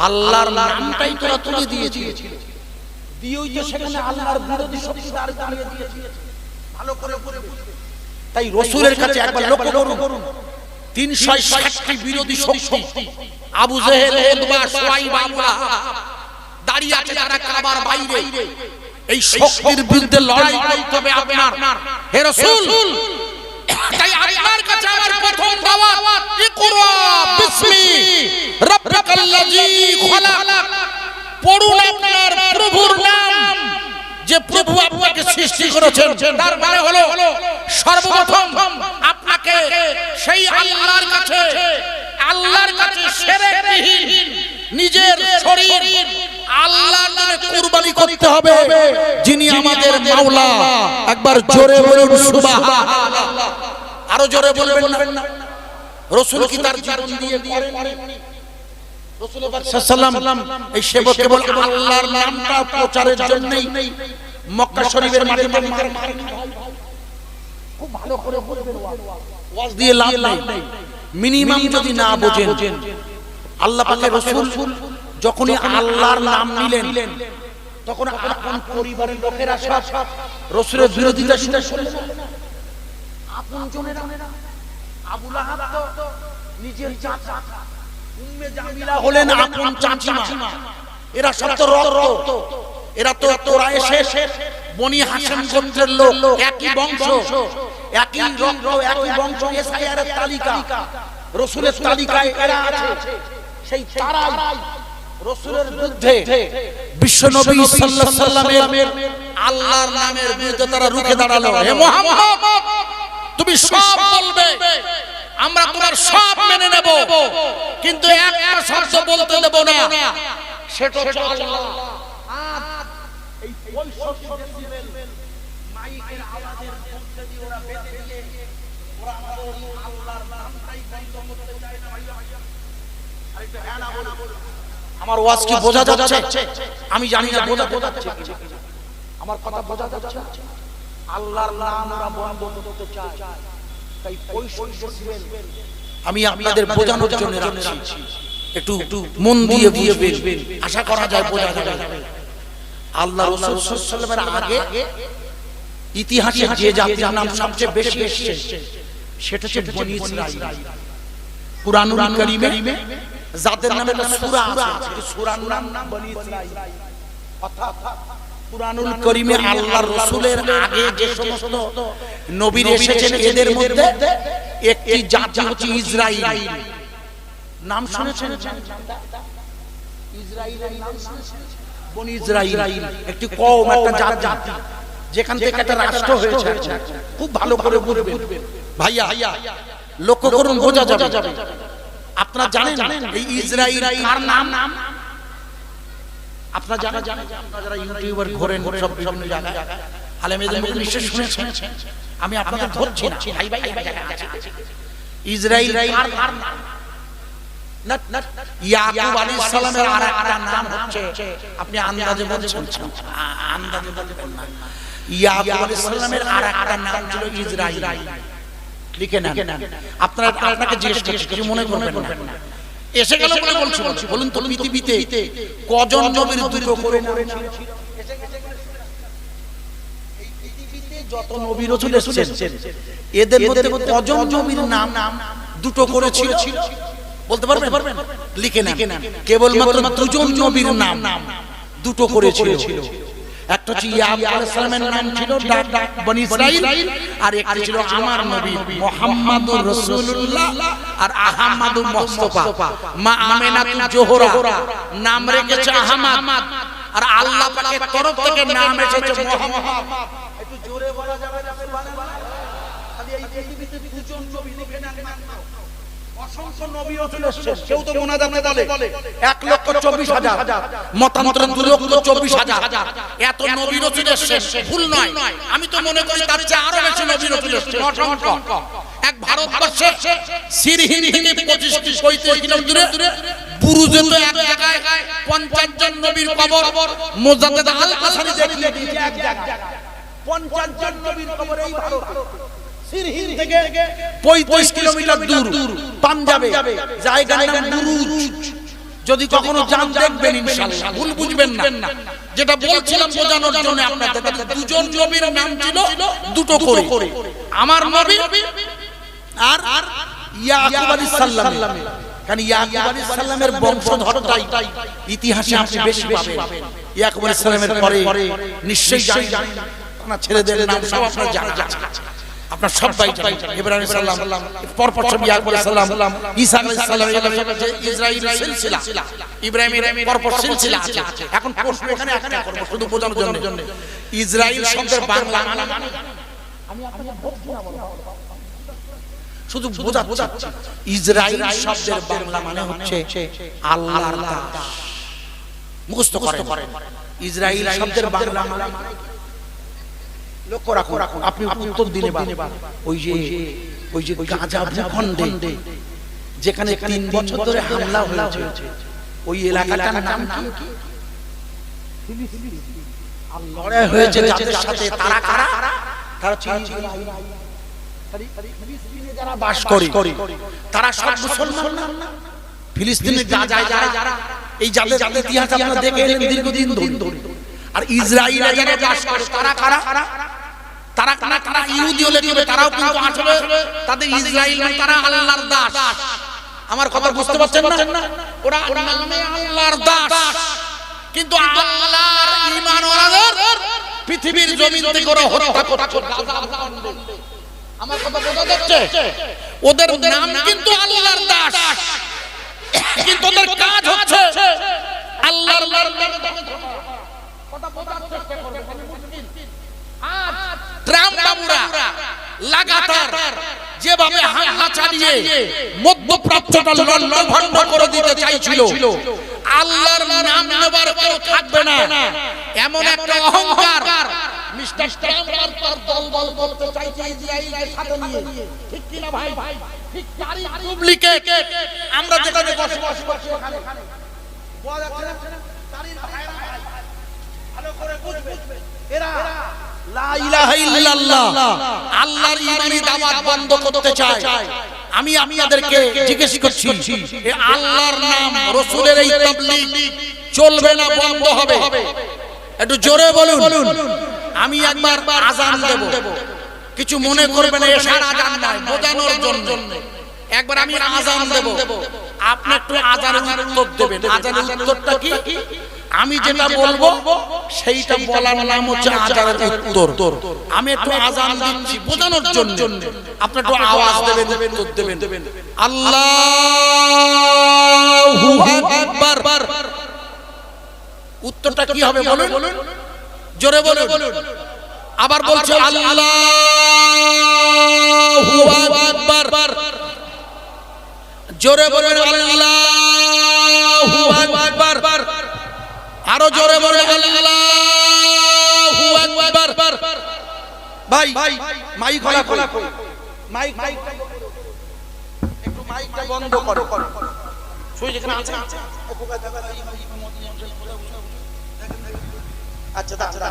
আল্লাহর নামটাই তোরা তুলে দিয়েছিস, দিয়েই তো সেখানে আল্লাহর বিরোধী শক্তি দাঁড়িয়ে দিয়েছিস। ভালো করে বুঝবেন। তাই রাসূলের কাছে একবার লক্ষ্য করুন, 360টি বিরোধী শক্তি আবু জেহেল, উতবা, শুয়াইব, আবু লাহাব দাঁড়িয়ে আছে তারা কাবার বাইরে। এই শক্তির বিরুদ্ধে লড়াই করতে হবে আপনার, হে রাসূল। তাই আপনার কাছে আমার প্রথম দাওয়াত, ইকরা বিসমি রাব্বিকাল্লাযী খালাক। পড়ুন আপনার প্রভুর নাম, যে প্রভু আপনাকে সৃষ্টি করেছেন। তার মানে হলো সর্বপ্রথম আপনাকে সেই আল্লাহর কাছে শিরকবিহীন নিজের শরীর আল্লাহর নামে কুরবানি করতে হবে, যিনি আমাদের মাওলা। একবার জোরে বলুন সুবহানাল্লাহ। আরো জোরে বলবেন না? রাসূল কি তার জীবন দিয়ে করেননি? রাসূল পাক সাল্লাল্লাহু আলাইহি ওয়াসাল্লাম এই সেবক কেবল আল্লাহর নামটা প্রচারের জন্যই মক্কা শরীফের মাটিতে খুব ভালো করে বলবেন। ওয়াজ দিয়ে লাভ নেই, মিনিমাম যদি না বোঝেন। আল্লাহ পাকের রাসূল যখনই আল্লাহর নাম নিলেন, তখন আপন পরিবারের লোকেরা সব রাসূলের বিরোধিতা শুরু করলেন। আপনজনেরা, আবু লাহাব তো নিজের চাচা, উম্মে জামিলা হলেন আপন চাচিমা। এরা সব তো রক্ত, এরা তো কুরাইশের বনি হাশিম গোত্রের লোক, একই বংশ, একই রক্ত, একই বংশ। এসআইআরের তালিকা, রাসূলের তালিকায় এরা আছে। সেই তারাই রাসূলের বিরুদ্ধে বিশ্বনবী সাল্লাল্লাহু আলাইহি সাল্লামের আল্লাহর নামের বিরুদ্ধে তারা রুখে দাঁড়ালো। হে মুহাম্মদ, তুমি সব বলবে, আমরা তোমার সব মেনে নেব, কিন্তু একটা শব্দ বলতে দেব না, সেটা হচ্ছে আল্লাহ। আজ এই 65 ডেসিবেল মাইকের আওয়াজের মধ্যে দিয়ে ওরা বেঁধে দিয়ে ওরা আমাদের আল্লাহর নামটাই বন্ধ করতে চায় না। আরেকটু হ্যাঁ না বলুন। আমার ওয়াজ কি বোঝা যাচ্ছে? আমি জানি না বোঝা যাচ্ছে কি। আমার কথা বোঝা যাচ্ছে? আল্লাহর নাম ওরা বন্ধ করতে চায়, তাই 65 ডেসিবেল আমি আপনাদের বোঝানোর জন্য রাখছি। একটু মন দিয়ে বুঝবেন, আশা করা যায় বোঝা যাবে। আল্লাহ রাসূল সাল্লাল্লাহু আলাইহি ওয়াসাল্লামের আগে ইতিহাসে যে জাতির নাম সবচেয়ে বেশি এসেছে সেটা হচ্ছে বনি ইসরাঈল। কুরআনুল কারীমে যাদের নামে একটা সূরা আছে, সূরার নাম বনি ইসরাঈল। অর্থাৎ কুরআনুল কারীমে আল্লাহর রাসূলের আগে যে সমস্ত নবী এসেছেন এদের মধ্যে একটি জাতি হচ্ছে ইসরাঈল। নাম শুনেছেন? ইসরাঈলের নাম শুনেছেন? বনি ইসরাঈল একটি কওম, একটা জাতি, যেখান থেকে একটা রাষ্ট্র হয়েছে। খুব ভালো করে বুঝবেন ভাইয়া, লক্ষ্য করুন, বোঝা যাবে। আপনারা জানেন এই ইসরাঈল কার নাম? আপনারা জানেন? আপনারা যারা ইউটিউবার ঘোরেন সব বিভিন্ন জায়গায় আলেমদের মুখে নিশ্চয় শুনেছেন। আমি আপনাদের ধরছি না, ভাই ভাই ইসরাঈল কার নাম? ইয়াকুব আলাইহিস সালামের আরেকটা নাম হচ্ছে, আপনি আন্দাজে বলছেন, আন্দাজে বলবেন না। ইয়াকুব আলাইহিস সালামের আরেকটা নাম ছিল ইসরাঈল। লিখে নেন। আপনাকে জিজ্ঞেস করছি, কিছু মনে করবেন না। এসে গেল বলে বলছি, বলুন তো পৃথিবীতে কজন নবীর দুটো করে নাম ছিল? এই পৃথিবীতে যত নবী রাসূল এসেছেন এদের মধ্যে কজন নবীর নাম দুটো করে ছিল? বলতে পারবেন? লিখে নেন। কেবলমাত্র দুজন নবীর নাম দুটো করেছিল। একটা হচ্ছে ইয়াকুব আলাইহিস সালামের নাম ছিল বনি ইসরাঈল, আর একটা ছিল আমার নবী মুহাম্মাদুর রাসূলুল্লাহ আর আহমদুর মুস্তাফা। মা আমিনাতুল জোহরা নাম রেখেছে আহমদ, আর আল্লাহ পাকের তরফ থেকে নাম এসেছে মুহাম্মদ। একটু জোরে বলা যাবে না? সুবহানাল্লাহ। খালি এই পৃথিবীতে দুজন নবী লিখে নেন। অসংখ্য নবী রাসূল এসেছেন, কেউ তো মুনাজাতে বলে 1,24,000, মতান্তরে 2,24,000। এত নবী রাসূল এসেছেন, ভুল নয়। আমি তো মনে করি তার চেয়ে আরো বেশি নবী রাসূল এসেছেন, অসংখ্য। এক ভারতবর্ষে সিরহিন থেকে 25-35 কিলোমিটার দূরে বুরুজে তো এক জায়গায় 50 জন নবীর কবর। মুজাদ্দিদ আল কাসারি দেখিয়ে দিয়েছে এক জায়গায় 50 জন নবীর কবর। এই ভারতে সিরহিন থেকে 35 কিলোমিটার দূর পাঞ্জাবে জায়গার নাম বুরুজ। যদি কখনো যান দেখবেন ইনশাআল্লাহ, ভুল বুঝবেন না। যেটা বলছিলাম বোঝানোর জন্য আপনাদের, দুজন নবীর নাম ছিল দুটো করে, আমার নবী আর ইয়াকুব আলাইহিস সালাম, কারণ ইয়াকুব আলাইহিস সালামের বংশধরটাই ইতিহাসে আপনি বেশি পাবেন। ইয়াকুব আলাইহিস সালামের পরে নিশ্চয়ই জানেন আপনার ছেলেদের নাম সব আপনার জানা আছে, আপনার সবাই জানেন। ইব্রাহিম আলাইহিস সালাম পরপর সব ইয়াকুব আলাইহিস সালাম, ঈসা আলাইহিস সালাম, যে ইসরাঈলের সিলসিলা, ইব্রাহিমের পরপর সিলসিলা আছে। এখন প্রশ্ন এখানে একটা করব শুধু বোঝানোর জন্য, ইসরাঈল শব্দের বাংলা মানে আমি আপনাকে বলছি না, শুধু বোঝাচ্ছি। ইসরাঈল শব্দের বাংলা মানে হচ্ছে আল্লাহর দাস। মুখস্থ করেন, ইসরাঈল শব্দের বাংলা মানে, লক্ষ্য রাখুন, আপনি উত্তর দিনে ওই যে গাজা ভূখণ্ডে যেখানে 3 বছর ধরে হামলা হয়েছে, ওই এলাকাটার নাম কি? লড়াই হয়েছে যাদের সাথে, তারা কারা? তারা ফিলিস্তিনে যারা বাস করে, তারা সব মুসলমান না। ফিলিস্তিনের গাজায় যারা, এই যাদের ইতিহাস আপনারা দেখে এলেন দীর্ঘদিন ধরে। আর ইসরাঈলে যারা বাস করে, তারা কারা? তারা ইহুদি হলে তবে তারাও কিন্তু আসলে তাদের ইসরাঈল নয়, তারা আল্লাহর দাস। আমার কথা বুঝতে পারছেন না? ওরা নামে আল্লাহর দাস, কিন্তু আল্লাহর ঈমান ওয়ালাদের পৃথিবীর জমিন থেকে ওরা হত্যা করছে। আমার কথা বোঝা যাচ্ছে? ওদের নাম কিন্তু আল্লাহর দাস, কিন্তু ওদের কাজ হচ্ছে আল্লাহর নামে। কথা বোঝার চেষ্টা করবেন, মুশকিল। আজ ট্রাম্প বাবুরা লাগাতার যেভাবে হামলা চালিয়ে মধ্যপ্রাচ্যটা লণ্ডভণ্ড করে দিতে চাইছিল, আল্লাহর নাম নেবার কেউ থাকবে না, এমন একটা অহংকার মিস্টার ট্রাম্প তার দল করতে চাইছে ইসরাঈলের সাথে নিয়ে। ঠিক কি না ভাই? ঠিক চারি রিপাবলিকে আমরা যেখানে বসবাস করছি ওখানে বলা যাচ্ছে না, চারির ভাইরা ভালো করে বুঝবে, এরা লা ইলাহা ইল্লাল্লাহ আল্লাহর ঈমানি দাওয়াত বন্ধ করতে চায়। আমি আপনাদেরকে জিজ্ঞেস করছি, এই আল্লাহর নাম, রাসূলের এই তাবলীগ চলবে না, বন্ধ হবে? একটু জোরে বলুন। আমি একবার আযান দেব, কিছু মনে করবেন না, এশার আযান নয়, বোঝানোর জন্য। একবার আমি আযান দেব, আপনি একটু আযানের উত্তর দেবেন। আযানের উত্তরটা কি? আমি যেটা বলবো সেইটা বলার নাম হচ্ছে আযানের উত্তর। আমি একটু আযান দিচ্ছি বোঝানোর জন্য, আপনি একটু আওয়াজ দেবেন, উত্তর দেবেন। আল্লাহু আকবার। উত্তরটা কি হবে বলুন, জোরে বলুন। আবার বলছি আল্লাহু আকবার, জোরে বলুন আল্লাহু আকবার, আরো জোরে বলুন আল্লাহু আকবার। ভাই মাইক খোলা, মাইক একটু মাইকটা বন্ধ করো, শুই যেখানে আছে। আচ্ছা দাঁড়া,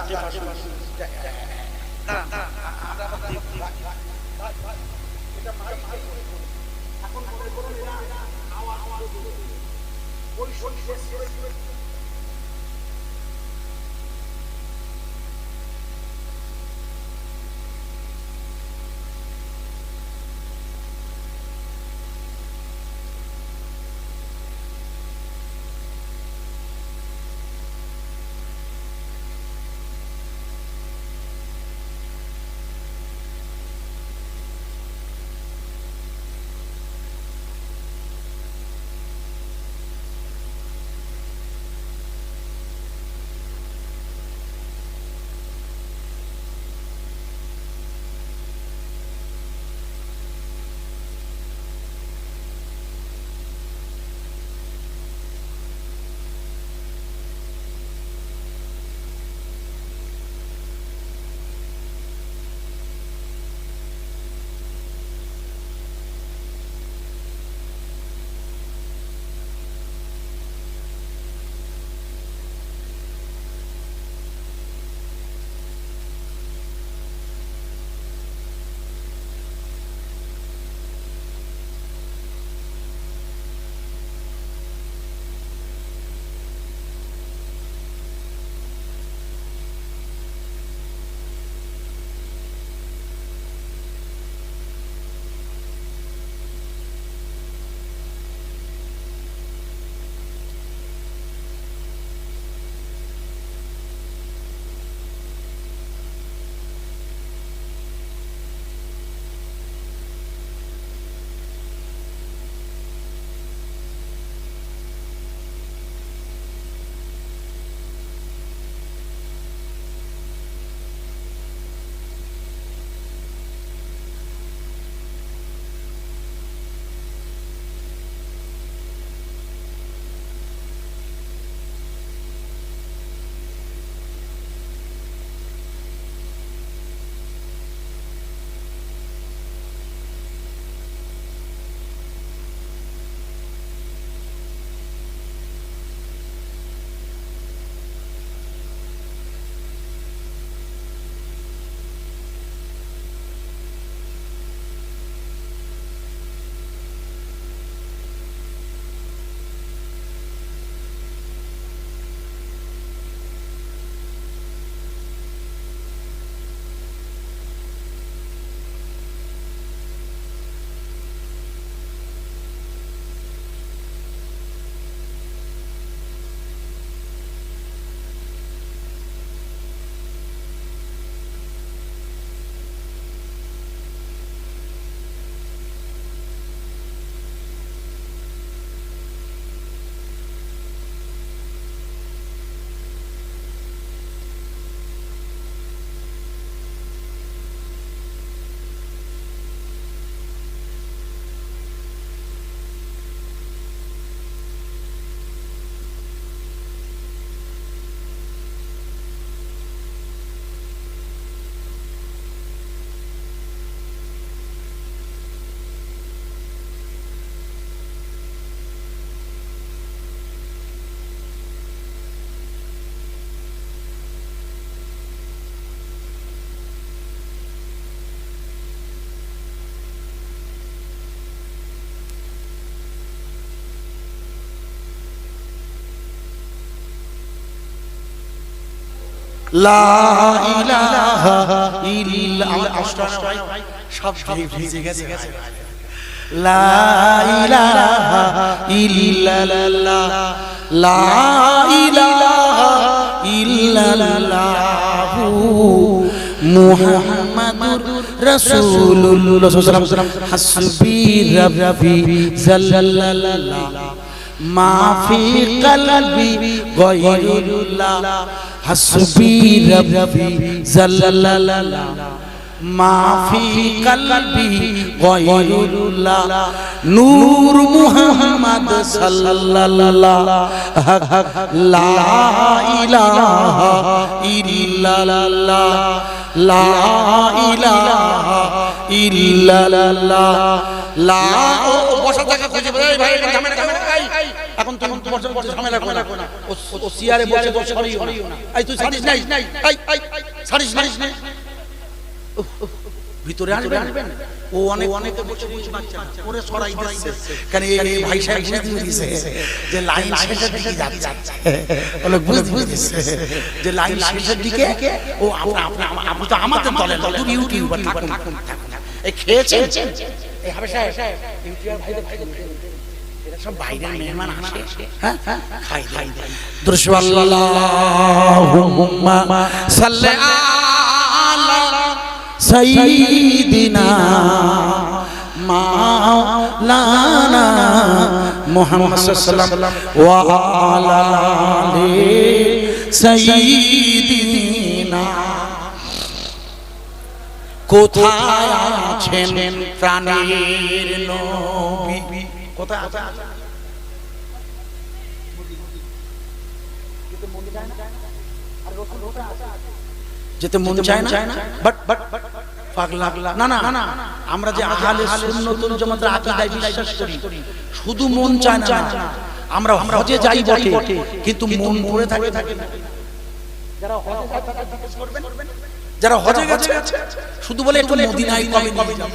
লা ইলাহা ইল্লাল্লাহ আষ্টানা ভাই সব ভিজে গেছে লা ইলাহা ইল্লাল্লাহ লা ইলাহা ইল্লাল্লাহ মুহাম্মাদুর রাসূলুল্লাহ সাল্লাল্লাহু আলাইহি ওয়াসাল্লাম হাসবি রাব্বি জাল্লাল্লাহ মা ফি কলবি গায়রুল্লাহ হাসবি রাব্বি জাল্লাল্লাহ মা ফি কলবি গায়রুল্লাহ নূর মুহাম্মদ সাল্লাল্লাহ লা ইলাহা ইল্লাল্লাহ লা ইলাহা ইল্লাল্লাহ লা বসা থাকা খুঁজে ভাই ভাই এখন তুমি বসে ঝামেলা করো না ও সিয়ারে বসে বসে করিও না এই তুই ছাড়িস নাই এই ছাড়িস না ভিতরে আসবেন ও অনেক বসে বসে বাচ্চা ওরে সরাই দিচ্ছে কারণ এই ভাই সাহেব বুঝে দিয়েছে যে লাইন শেষের দিকে যাচ্ছে বলে বুঝছে যে লাইন শেষের দিকে ও আপনি তো আমাদের দলের নতুন ইউটিউবার থাকুন এই খেয়েছেন এই হাবেশা ইউটিউবার ভাইদের এরা সব বাইরের মেহমান আসে হ্যাঁ খাই দুরূদ আল্লাহুম্মা সাল্লি আলা সাইয়্যিদিনা মাওলানা মুহাম্মদ সাল্লাল্লাহু আলাইহি ওয়া আলা আলি সাইয়্যিদিনা কোথায় আছেন প্রাণের নবী কোথায় আছেন যেতে মন চায় না বাট পাগলা না আমরা যে আহলে সুন্নাত ওয়াল জামাতের আকীদায় বিশ্বাস করি শুধু মন চায় না আমরা হজে যাই বটে কিন্তু মন পড়ে থাকে না যারা হজে যায় তারা জিজ্ঞেস করবেন যারা হজে গেছে শুধু বলে একটু মদিনায় কবে যাব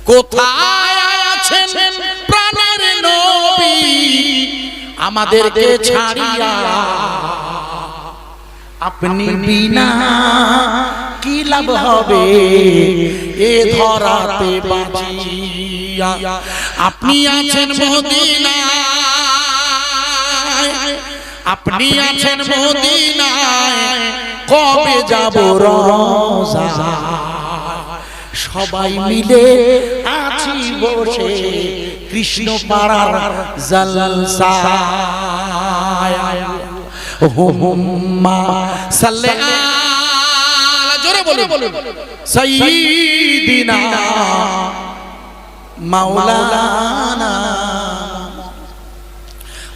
কোথায় আছেন প্রাণের নবী আমাদেরকে ছাড়িয়া আপনি বিনা কি লাভ হবে এ ধরাতে বাঁচিয়া আপনি আছেন মদিনায় আপনি আছেন মদিনায় কবে যাব রওজা সবাই মিলে আছি বসে কৃষ্ণ পাড়ার জলসায় হুম্মা সাল্লি আলা জোরে বলুন সাইয়্যিদিনা মাওলানা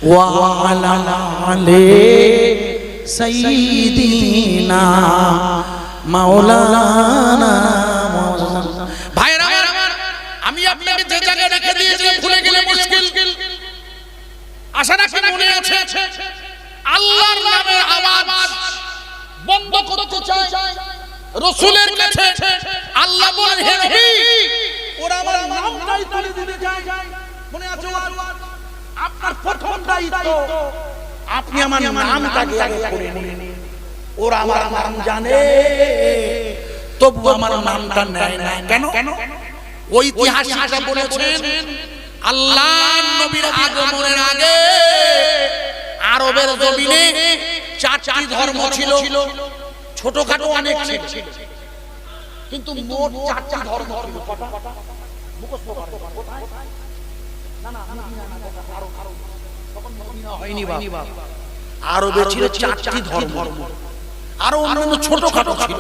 ওয়া আলা আলি সাইয়্যিদিনা মাওলানা ভাইরা আমার আমি আপনাকে যে জায়গায় রেখে দিয়েছি ভুলে গেলে মুশকিল আশা রাখি মনে আছে আল্লাহর নামের আওয়াজ বন্ধ করতে চায় রাসূলের কাছে আল্লাহ বলেন হে নবী ওরা আমার নামটাই তুলে দিতে চায় মনে আছে আপনার প্রথম দায়িত্ব আপনি আমার নামটাকে আগে করে নিন ওরা আমার নাম জানে তবু আমার নামটা নেয় না কেন ঐতিহাসিকরা বলেছেন আল্লাহর নবীর আগমনের আগে আরবের জমিনে চারটি ধর্ম ছিল ছোটখাটো অনেক ছিল কিন্তু মোট চারটি ধর্ম ছিল কটা মুখস্থ করতে কোথায় না তখন মদিনা হয়নি বাবা আরবে ছিল চারটি ধর্ম আরো অন্যান্য ছোটখাটো ছিল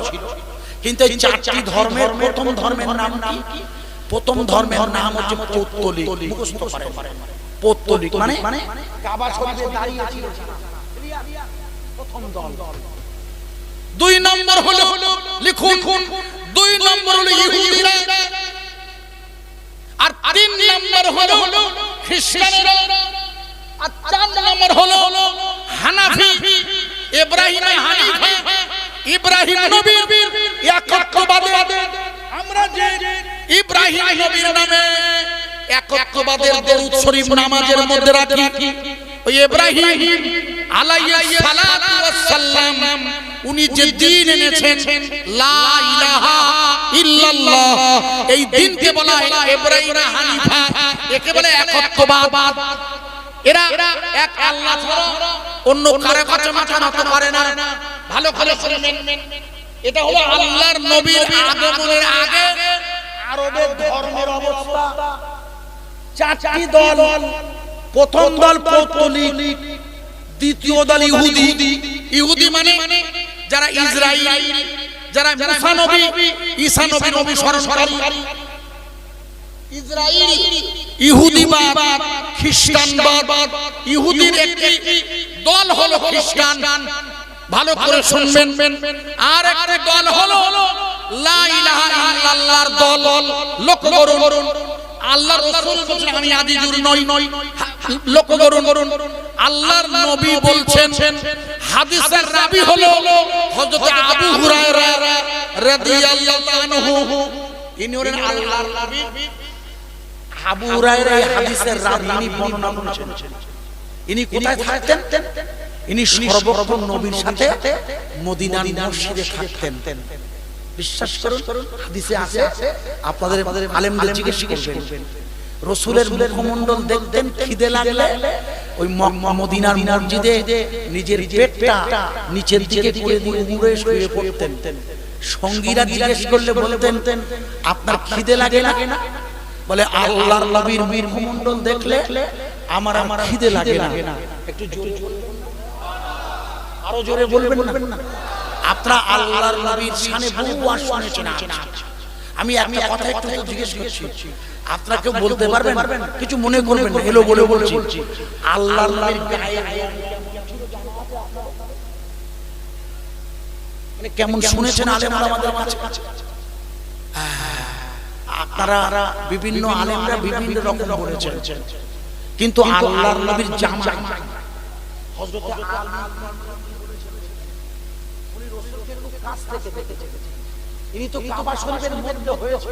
কিন্তু এই চারটি ধর্মের প্রথম ধর্মের নাম কি প্রথম ধর্মের নাম হচ্ছে পৌত্তলিক মুখস্থ করেন পৌত্তলিক মানে কাবা শরীফে দাঁড়িয়ে ছিল প্রথম দল দুই নম্বর হলো লিখুন দুই নম্বর হলো ইহুদিরা আর তিন নম্বর হলো খ্রিস্টানরা আর চার নম্বর হলো হানাফি ইব্রাহিম হানিফা ইব্রাহিম নবীর একত্ববাদে আমরা যে ইব্রাহিম নবীর নামে একত্ববাদের দরুদ শরীফ নামাজের মধ্যে রাখি ওই ইব্রাহিম আলাইহিস সালাতু ওয়াস সালাম উনি যে দ্বীন এনেছেন লা ইলাহা ইল্লাল্লাহ, এই দ্বীনকে বলা হয় ইব্রাহিম হানিফা, একে বলে একত্ববাদ। এরা এক আল্লাহ ছাড়া অন্য কারো কাছে মাথা নত করে না। ভালো করে শুনবেন, এটা হলো আল্লাহর নবীর আগমনের আগে আরবের ধর্মের অবস্থা। চারটি দল, প্রথম দল পৌত্তলিক, দ্বিতীয় দল ইহুদি। ইহুদি মানে যারা ইসরাইল, যারা মুসা নবী ঈসা নবীর অনুসরণকারী। ইসরাইল ইহুদিবাদ, খ্রিস্টানবাদ। ইহুদির একটি দল হলো খ্রিস্টান, ভালো করে শুনবেন। আর একটা দল হলো লা ইলাহা ইল্লাল্লাহর দল। লক্ষ্য করুন, আল্লাহর রাসূল বলেন আমি আদিজুর নই। লক্ষ্য করুন, আল্লাহর নবী বলছেন, হাদিসের রাবী হলো হযরত আবু হুরায়রা রাদিয়াল্লাহু আনহু। ইনি হলেন আল্লাহর নবী। আবু হুরায়রা এই হাদিসের রাবী, ইনি বর্ণনা করেছেন। ইনি কোথায় থাকতেন? ইনি সর্বপ্রথম নবীর সাথে মদিনার মসজিদে থাকতেন। বিশ্বাস করুন, হাদিসে আছে। আপনাদের আলেমদের জিজ্ঞেস করবেন, রাসূলের মুখমণ্ডল দেখতেন, খিদে লাগলে ওই মদিনার মসজিদে নিজের পেটটা নিচের দিকে করে দিয়ে মুড়ে শুয়ে পড়তেন। সঙ্গীরা জিজ্ঞেস করলে বলতেন আপনার খিদে লাগে না? বলে আল্লাহর নবীর মুখমণ্ডল দেখলে আমার খিদে লাগে না। একটু জোরে বলবেন, আরো জোরে বলবেন না? আপনারা আল্লাহর নবীর শানে বহু ওয়াজ শুনেছেন। আমি একটা কথা একটু জিজ্ঞেস করছি, আপনারা কেউ বলতে পারবেন? কিছু মনে করবেন না, হেলো বলে বলছি। আল্লাহর নবীর গায়ে মানে কেমন শুনেছেন আলেমরা আমাদের মাঝে? আপনারা বিভিন্ন আলেমরা বিভিন্ন রকম বলেছেন, কিন্তু আল্লাহর নবীর জামাই হযরত ইনি তো কাবা শরীফের মধ্যে হয়েছে।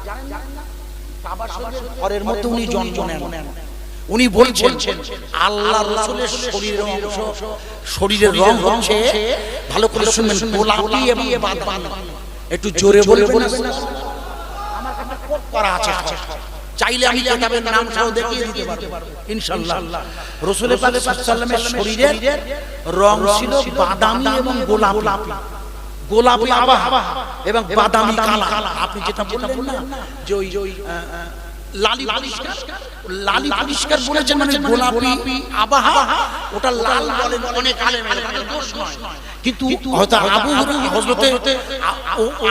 জানেন না, কাবা শরীফের ঘরের মধ্যে উনি জন্ম নেন। উনি বলছেন আল্লাহর রাসূলের শরীরের রং হচ্ছে, ভালো করে শুনবেন, গোলাপি এবং বাদামি। একটু জোরে বলবেন। আমার কাছে কোট করা আছে, চাইলে আমি কিতাবের নাম সহ দেখিয়ে দিতে পারবো ইনশাআল্লাহ। রাসূল পাক সাল্লাল্লাহু আলাইহি ওয়াসাল্লামের শরীরের রং ছিল বাদামি এবং গোলাপি আভা এবং বাদামি কালা। আপনি যেটা বললেন না যে ওই লালি পরিষ্কার বলেছেন, মানে গোলাপি আভা, ওটা লাল বলেন অনেক আলেমের, এটা দোষ নয়। কিন্তু হযরত আবু হুরায়রা হযরতে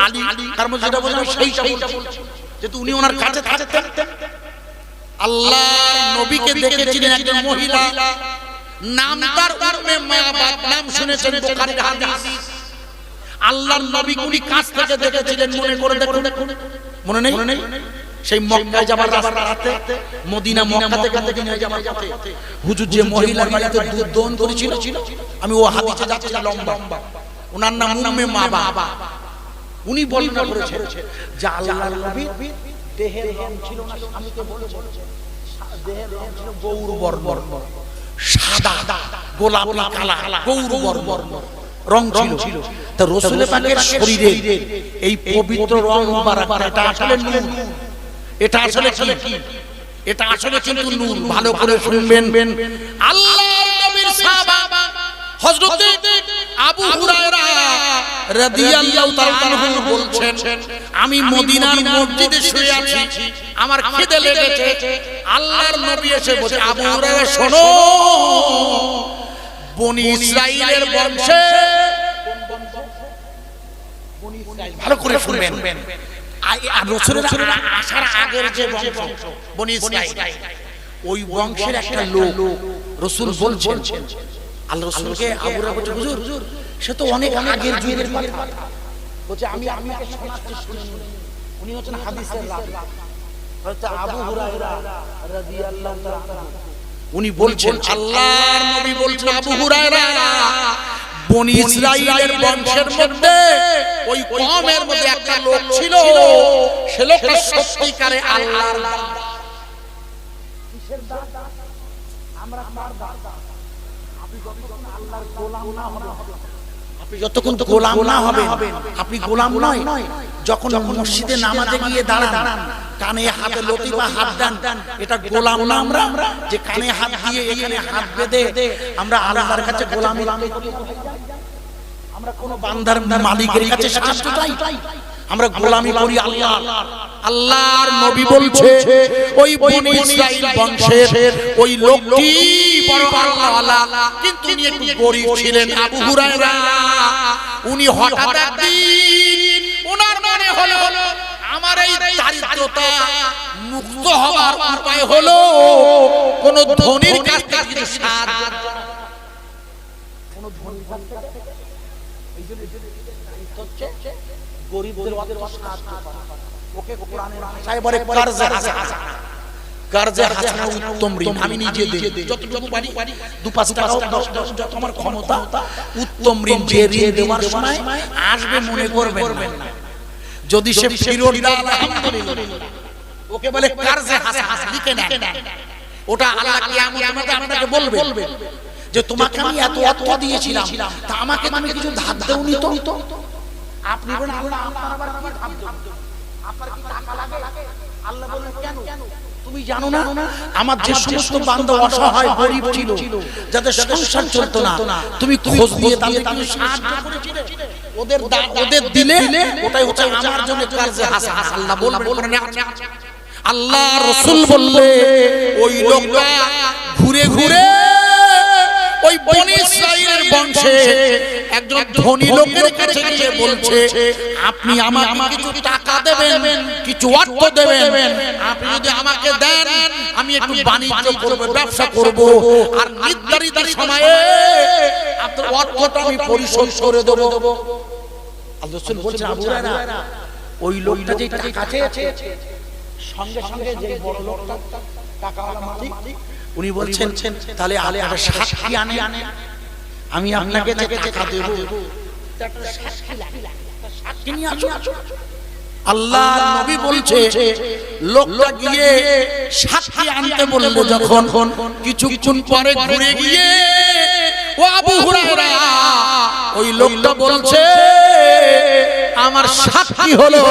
আলী, তার মধ্যে যেটা বললাম সেইটা বলছি, যেহেতু উনি ওনার কাছে থাকতেন। আল্লাহর নবীকে দেখেছিলেন একজন মহিলা, নাম তার উম্মে মাবাদ, নাম শুনেছেন বুখারীর হাদিস। আল্লাহর নবী উনি কাছ থেকে দেখেছিলেন, মনে করে দেখুন, মনে নেই? সেই মক্কায় যাবার রাস্তাতে, মক্কা থেকে মদিনায় যাবার পথে হুজুর যে মহিলার বাড়িতে দুধ দহন করেছিল, আমি ও হাদিসে যাচ্ছি লম্বা, ওনার নাম উম্মে মাবাদ। উনি বর্ণনা করেছেন যে আল্লাহর নবীর দেহের রং ছিল না, স্বামীকে বলেছেন দেহের রং ছিল গৌর বর্ণ, সাদা গোলাপি কালা গৌর বর্ণ রং ছিল। তা রাসূল পাকের শরীরে এই পবিত্র রং মুবারক, এটা আসলে নূর, এটা আসলে কি? এটা আসলে কিন্তু নূর। ভালো করে শুনবেন, আল্লাহর নবীর সাহাবা হযরত আবু হুরায়রা রাদিয়াল্লাহু তাআলা আনহু বলছেন, আমি মদিনার মসজিদে শুয়ে আছি, আমার খিদে লেগেছে। আল্লাহর নবী এসে বলে, আবু হুরায়রা শোনো, বনি ইসরাইলের বংশে, ভালো করে শুনবেন, রাসূলের আসার আগের যে বংশ বনি ইসরাইল, ওই বংশের একটা লোক রাসূল বলছেন, আল্লাহ রাসূলকে আবু হুরায়রা বলছে, হুজুর সে তো অনেক আগের যুগের কথা, বলছে আমি আপনাকে শোনাচ্ছি, শুনুন। উনি হচ্ছেন হাদিসের রাবী হযরত আবু হুরায়রা রাদিয়াল্লাহু তাআলা। উনি বলছেন আল্লাহর নবী বলছেন, আবু হুরায়রা, বনি ইসরাইলের বংশের মধ্যে ওই কওমের মধ্যে একটা লোক ছিল, সে লোকটা সত্যিকারে আল্লাহর বান্দা। কিসের বান্দা? আমরা কার বান্দা? আপনি যতক্ষণ গোলাম না হবেন আপনি গোলাম নয়। যখন মসজিদে নামাজে গিয়ে দাঁড়ান, কানে হাতে লতিফা হাত দেন, এটা গোলাম না আমরা যে কানে হাত দিয়ে এখানে হাত বেঁধে আমরা আল্লাহর কাছে গোলামি করি। আমরা কোন বান্দার মালিকের কাছে সাহায্য চাই, আমরা গোলামি করি আল্লাহ। আল্লাহর নবী বলছে ওই বনি ইসরাইল বংশের ওই লোকটি বড় আল্লাহওয়ালা, কিন্তু উনি একটু গরীব ছিলেন। আবু হুরায়রা উনি হঠাৎ একদিন ওনার মনে হলো আমার এই দারিদ্রতা মুক্ত হওয়ার উপায় হলো কোন ধনীর কাছ থেকে সাহায্য, কোন ধনীর কাছ থেকে গরিবদের সাহায্য করা। ওকে কোরআনের ভাষায় বলে কারজে হাসানা। কারজে হাসানা উত্তম ঋণ। আমি নিজে দেই যতটুকু পারি, 2-5 টাকা 10 যত আমার ক্ষমতা, উত্তম ঋণ যে ঋণ দেওয়ার সময় আসবে মনে করবেন না, যদি সে ফেরত দেয় আলহামদুলিল্লাহ। ওকে বলে কারজে হাসানা, লিখে নেন। ওটা আল্লাহ কিয়ামতের মাঠে আপনাকে বলবে যে তোমাকে আমি এত অর্থ দিয়েছিলাম, তা আমাকে তুমি কিছু ধার দেওনি তো। আপনি বলেন আল্লাহ আমার আবার কি ধার দেব? আপনার কি টাকা লাগে? আল্লাহ বলেন কেন? তুমি জানো না আমার যে সমস্ত বান্দা অসহায় গরীব ছিল, যাদের সংসার চলতো না, তুমি খোঁজ নিয়ে তাদেরকে সাহায্য করেছিলে, ওদের দিলে ওটাই হচ্ছে আমার জন্য কারজে হাসানা। আল্লাহ বলবেন আল্লাহ রাসূল বললে ওই লোকটা ঘুরে ঘুরে ওই বনি ইসরাইলের বংশে একজন ধনী লোকের কাছে গিয়ে বলছে আপনি আমাকে কিছু টাকা দেবেন, কিছু অর্থ দেবেন, আপনি যদি আমাকে দেন আমি একটু বাণিজ্য করব, ব্যবসা করব, আর নির্ধারিত সময়ে আপনার অর্থটা আমি পরিশোধ করে দেব। আল্লাহ রাসূল বলছেন আবু হুরায়রা ওই লোকটা যে টাকা চেয়েছে, সঙ্গে সঙ্গে যে বড় লোকটা টাকাওয়ালা মালিক উনি বলছেন তাহলে একটা সাক্ষী আনে, আমি আপনাকে যে টাকা দেব একটা সাক্ষী লাগে, সাক্ষী নিয়ে আসুন। আল্লাহর নবী বলছে লোকটা গিয়ে সাক্ষী আনতে বলল, যখন কিছুক্ষণ পরে ঘুরে গিয়ে ও আবু হুরায়রা ওই লোকটা বলছে আমার সাক্ষী হলো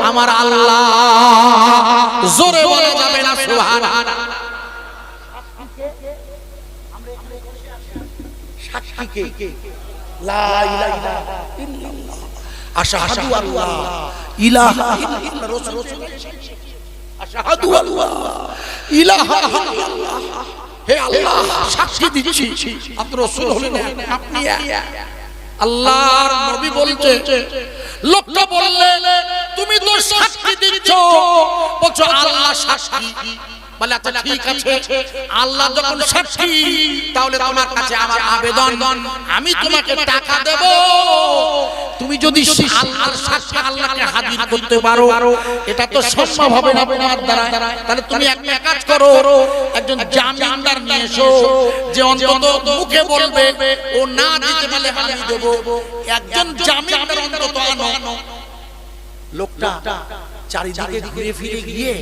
আমার আল্লাহ। জোরে বলা যাবে না সুবহানাল্লাহ। সাক্ষীকে লা ইলাহা ইল্লাল্লাহ, আশহাদু আল্লা ইলাহা ইল্লাল্লাহ, রাসূল আশহাদু আল্লা ইলাহা ইল্লাল্লাহ, হে আল্লাহ সাক্ষী দিচ্ছি আপনি রাসূল হলেন আপনি। আল্লাহর নবী বলছে লোকটা বললে তুমি তো সাক্ষী দিচ্ছ, বলছো আল্লাহ সাক্ষী। বলে আচ্ছা ঠিক আছে, আল্লাহ যখন সাক্ষী তাহলে তোমার কাছে আমার আবেদন, আমি তোমাকে টাকা দেব, তুমি যদি আল্লাহর সাক্ষী আল্লাহকে হাজির করতে পারো, এটা তো সম্ভব হবে না তোমার দ্বারা, তাহলে তুমি একটা কাজ করো, একজন জামিনদার নিয়ে এসো যে অন্তত মুখে বলবে ও না দিতে পারলে আমি দেব, একজন জামিনদার অন্তত আনো। লোকটা চারিদিকে ঘুরে ফিরে গিয়ে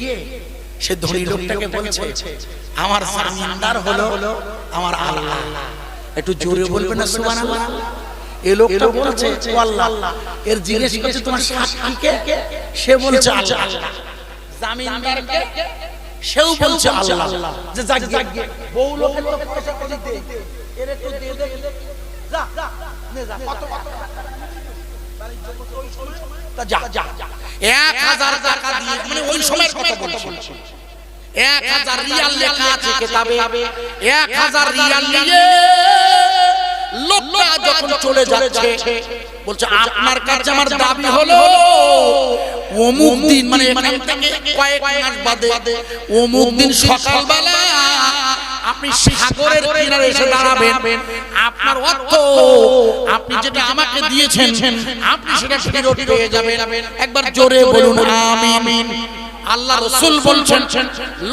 সে ধনী লোকটাকে বলছে আমার জামিনদার হলো আমার আল্লাহ। একটু জোরে বলবেন না সুবহানাল্লাহ। এই লোকটা বলছে ও আল্লাহ, এর জিজ্ঞেস করছে তোমার সাক্ষীকে, সে বলছে আল্লাহ। জামিনদারকে সেও বলছে আল্লাহ। যে জাগিয়ে বহু লোকের তো পয়সা করি দে, এর একটু দে দে, যা নে যা, কত যা যা 1000 টাকা দিয়ে, মানে ওই সময়ের কথা বলছি, 1000 রিয়াল লেখা আছে কিতাবে, 1000 রিয়াল নিয়ে লোকটা যখন চলে যাচ্ছে বলছে আপনার কাছে আমার দাবি হলো অমুক দিন, মানে এখান থেকে কয়েক মাস বাদে অমুক দিন সকালবেলা আপনি সাগরের কিনারে এসে দাঁড়াবেন, আপনার অর্থ আপনি যেটা আমাকে দিয়েছেন আপনি সেটা ফেরত পেয়ে যাবেন। একবার জোরে বলুন আমিন। আল্লাহ রাসূল বলছেন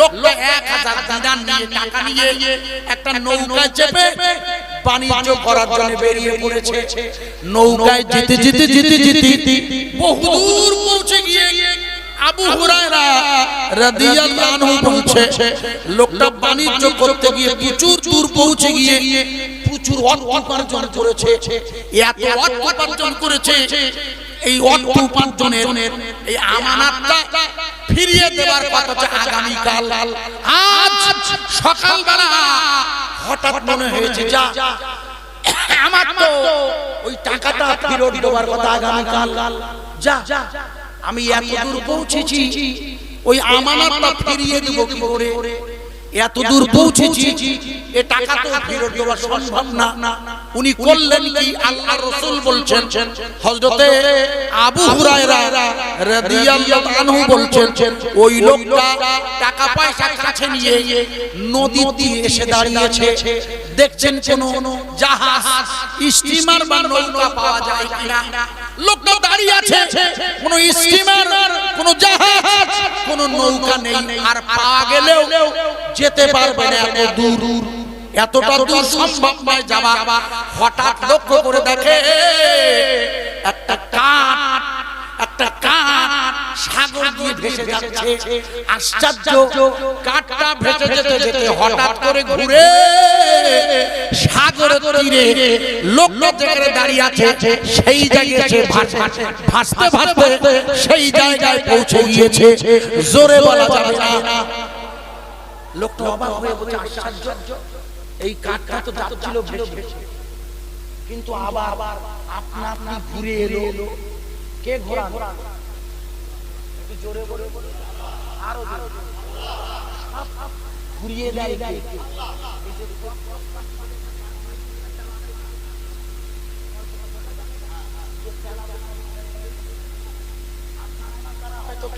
লোকটা 1000 দিনার নিয়ে টাকা নিয়ে একটা নৌকায় চেপে বাণিজ্য করার জন্য বেরিয়ে পড়েছে। নৌকায় যেতে যেতে যেতে যেতে বহুদূর পৌঁছে গিয়ে আবু হুরায়রা রাদিয়াল্লাহু আনহু বলছে লোকটা বাণিজ্য করতে গিয়ে প্রচুর দূর পৌঁছে গিয়ে প্রচুর অর্থ উপার্জন করেছে, এত অর্থ উপার্জন করেছে, এই অর্থ উপার্জনের এই আমানতটা ফিরিয়ে দেওয়ার কথা হচ্ছে আগামীকাল। আজ সকালবেলা হঠাৎ মনে হয়েছে যা আমার তো ওই টাকাটা ফেরত দেওয়ার কথা আগামীকাল, যা আমি এত দূর পৌঁছেছি, ওই আমানতটা ফিরিয়ে দেব কি করে? এত দূর পৌঁছেছি, এ টাকা তো ফেরত দেওয়া সম্ভব না। উনি করলেন কি? আল্লাহর রাসূল বলছেন, হযরতে আবু হুরায়রা রাদিয়াল্লাহু আনহু বলছেন, ওই লোকটা টাকা পয়সা কাছে নিয়ে নদীর তীরে এসে দাঁড়িয়েছে। দেখছেন কোন জাহাজ, স্টিমার বা নৌকা পাওয়া যায় কিনা? লোকটা দাঁড়িয়ে আছে, কোন স্টিমার, কোন জাহাজ, কোন নৌকা নেই, আর পাওয়া গেলেও যেতে পারবে না এত দূর, এতটা দূর সম্ভব নয় যাওয়া। হঠাৎ লক্ষ্য করে দেখে একটা কাঠ সাগর দিয়ে ভেসে যাচ্ছে। আশ্চর্য, কাঠটা ভেসে যেতে যেতে হঠাৎ করে ঘুরে সাগরের তীরে লোকটা যেখানে দাঁড়িয়ে আছে সেই জায়গায় সে ভাসতে ভাসতে সেই জায়গায় পৌঁছে গিয়েছে। জোরে বলা যাবে না। লোকটা অবাক হয়ে বলছে, আশ্চর্য, এই কাঠটা তো যাচ্ছিল ভেসে, কিন্তু আবার আপনা আপনি ঘুরে এলো। কে ঘোরা? একটু জোরে বলে, আরো ঘুরিয়ে দেয় কে?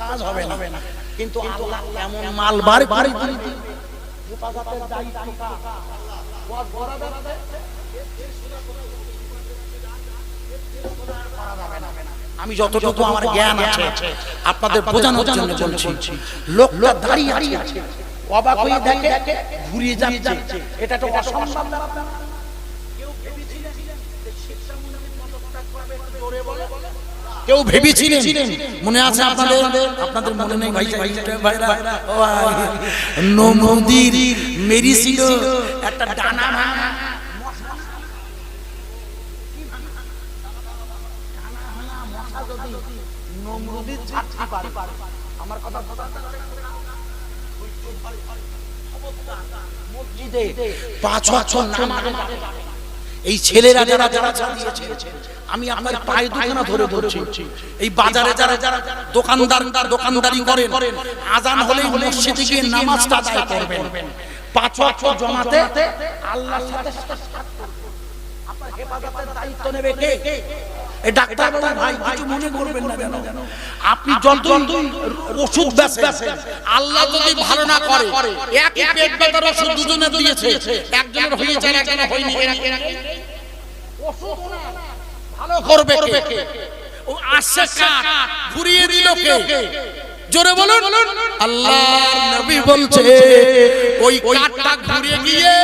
কাজ হবে না, কিন্তু আল্লাহ এমন মাল বার করে হেফাজতের দায়িত্বটা আমি যতটুকু আমার জ্ঞান আছে আপনাদের বোঝানোর জন্য বলছি। লোকটা দাঁড়িয়ে আছে, অবাক হয়ে দেখে ঘুরিয়ে যাচ্ছে, এটা তো অসম্ভব ব্যাপার। কেউ ভেবেছিলেন, মনে আছে আপনাদের মনে নেই ভাইরা, নমরুদের মেরেছিল একটা ডানা ভাঙা মশা, যদি নমরুদের ছাড়তে পারে, আমার কথা মসজিদে 5 বছর নামাজ এই ছেলেরা যারা দিয়েছে, আমি আপনার পায়ে দুখানা ধরে ধরছি। এই বাজারে যারা দোকানদারি করেন, আজান হলেই মসজিদে গিয়ে নামাজটা আদায় করবেন। 5 ওয়াক্ত জমাতে আল্লাহর সাথে আপনার হেফাজতের দায়িত্ব নেবে কে? এই ডাক্তার ভাই কিছু মনে করবেন না, জানো আপনি যন্ত্রণ ওষুধ বেচেন, আল্লাহ যদি ভালো না করে একই পেট ব্যথার ওষুধ দুজনে দিয়েছে, একজনের হয়েছে একজনের হয়নি, ওষুধ ভালো করবে কে? ও আসছে কাঠ ঘুরিয়ে দিল কে? জোরে বলুন। আল্লাহর নবী বলছে ওই কাঠটা ঘুরে গিয়ে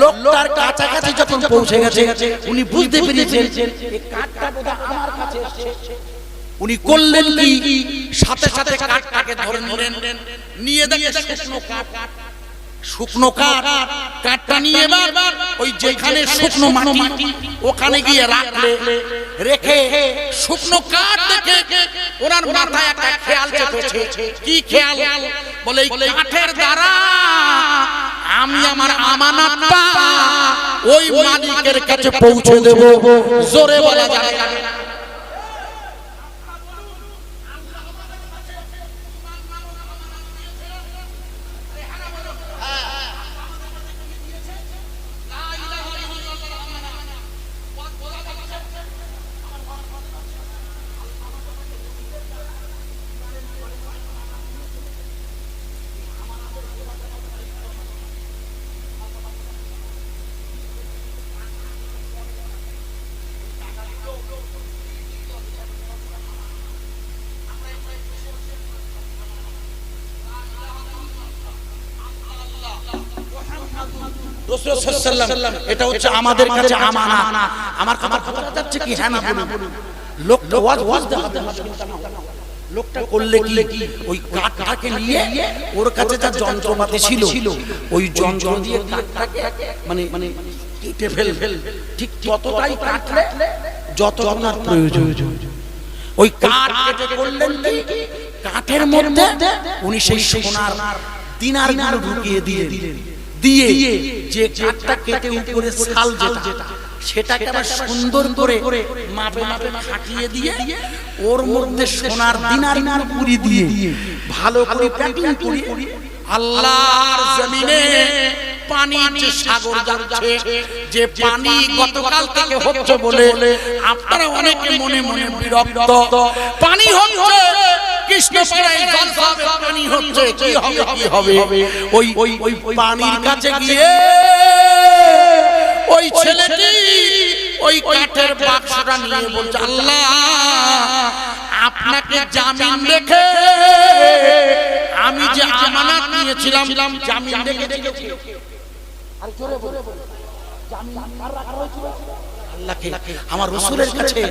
লোকটার কাছাকাছি যখন পৌঁছে গেছে, উনি বুঝতে পেরেছেন এই কাঠটা বোধহয় আমার কাছে এসেছে। উনি করলেন কি? সাথে সাথে কাঠটাকে ধরে নিয়ে দেখে শুকনো কাঠটা নিয়ে এবার ওই যেখানে শুকনো মাটি ওখানে গিয়ে রেখে শুকনো কাঠ দেখে ওনার মাথায় একটা খেয়াল চেপেছে। কি খেয়াল? বলে এই কাঠের দ্বারা আমি আমার আমানতটা ওই মালিকের কাছে পৌঁছে দেব। জোরে বলা যাবে না। এটা হচ্ছে আমাদের কাছে আমানা। আমার কথা যাচ্ছে কি? হ্যাঁ না বলুন। লোকটা ওয়াজ দেখাতে লোকটা করলে কি ওই কাঠটাকে নিয়ে ওর কাছে যা যন্ত্রপাতি ছিল ওই যন্ত্র দিয়ে কাঠটাকে মানে মানে কেটে ফেল ঠিক ততটাই কাটলে যতটা প্রয়োজন। ওই কাঠ কেটে করলেন কি কাঠের মধ্যে উনি সেই সোনার দিনারগুলো ঢুকিয়ে দিয়ে যে কাঠটা কেটে উপরে ছাল যেটা সেটাকে আবার সুন্দর করে মাপে মাপে খাটিয়ে দিয়ে ওর মধ্যে সোনার দিনার পুরি দিয়ে ভালো করে প্যাকিং করে আল্লাহর জমিনে পানির যে সাগর যাচ্ছে, যে পানি গতকাল থেকে হচ্ছে বলে আপনারা অনেকে মনে মনে বিরক্ত, পানি হচ্ছে কৃষ্ণপাড়ায় জলসাবে পানি হচ্ছে, কি হবে ওই পানির কাছে গিয়ে ওই ছেলেটি ওই কাঠের বাক্সটা নিয়ে বলছে, আল্লাহ আপনাকে জামিন রেখে আমি যে আমানত নিয়েছিলাম জামিন রেখেছি। আর জোরে বলে জামিন কার রাখা হয়েছিল? আল্লাহকে। আমার রাসূলের কাছে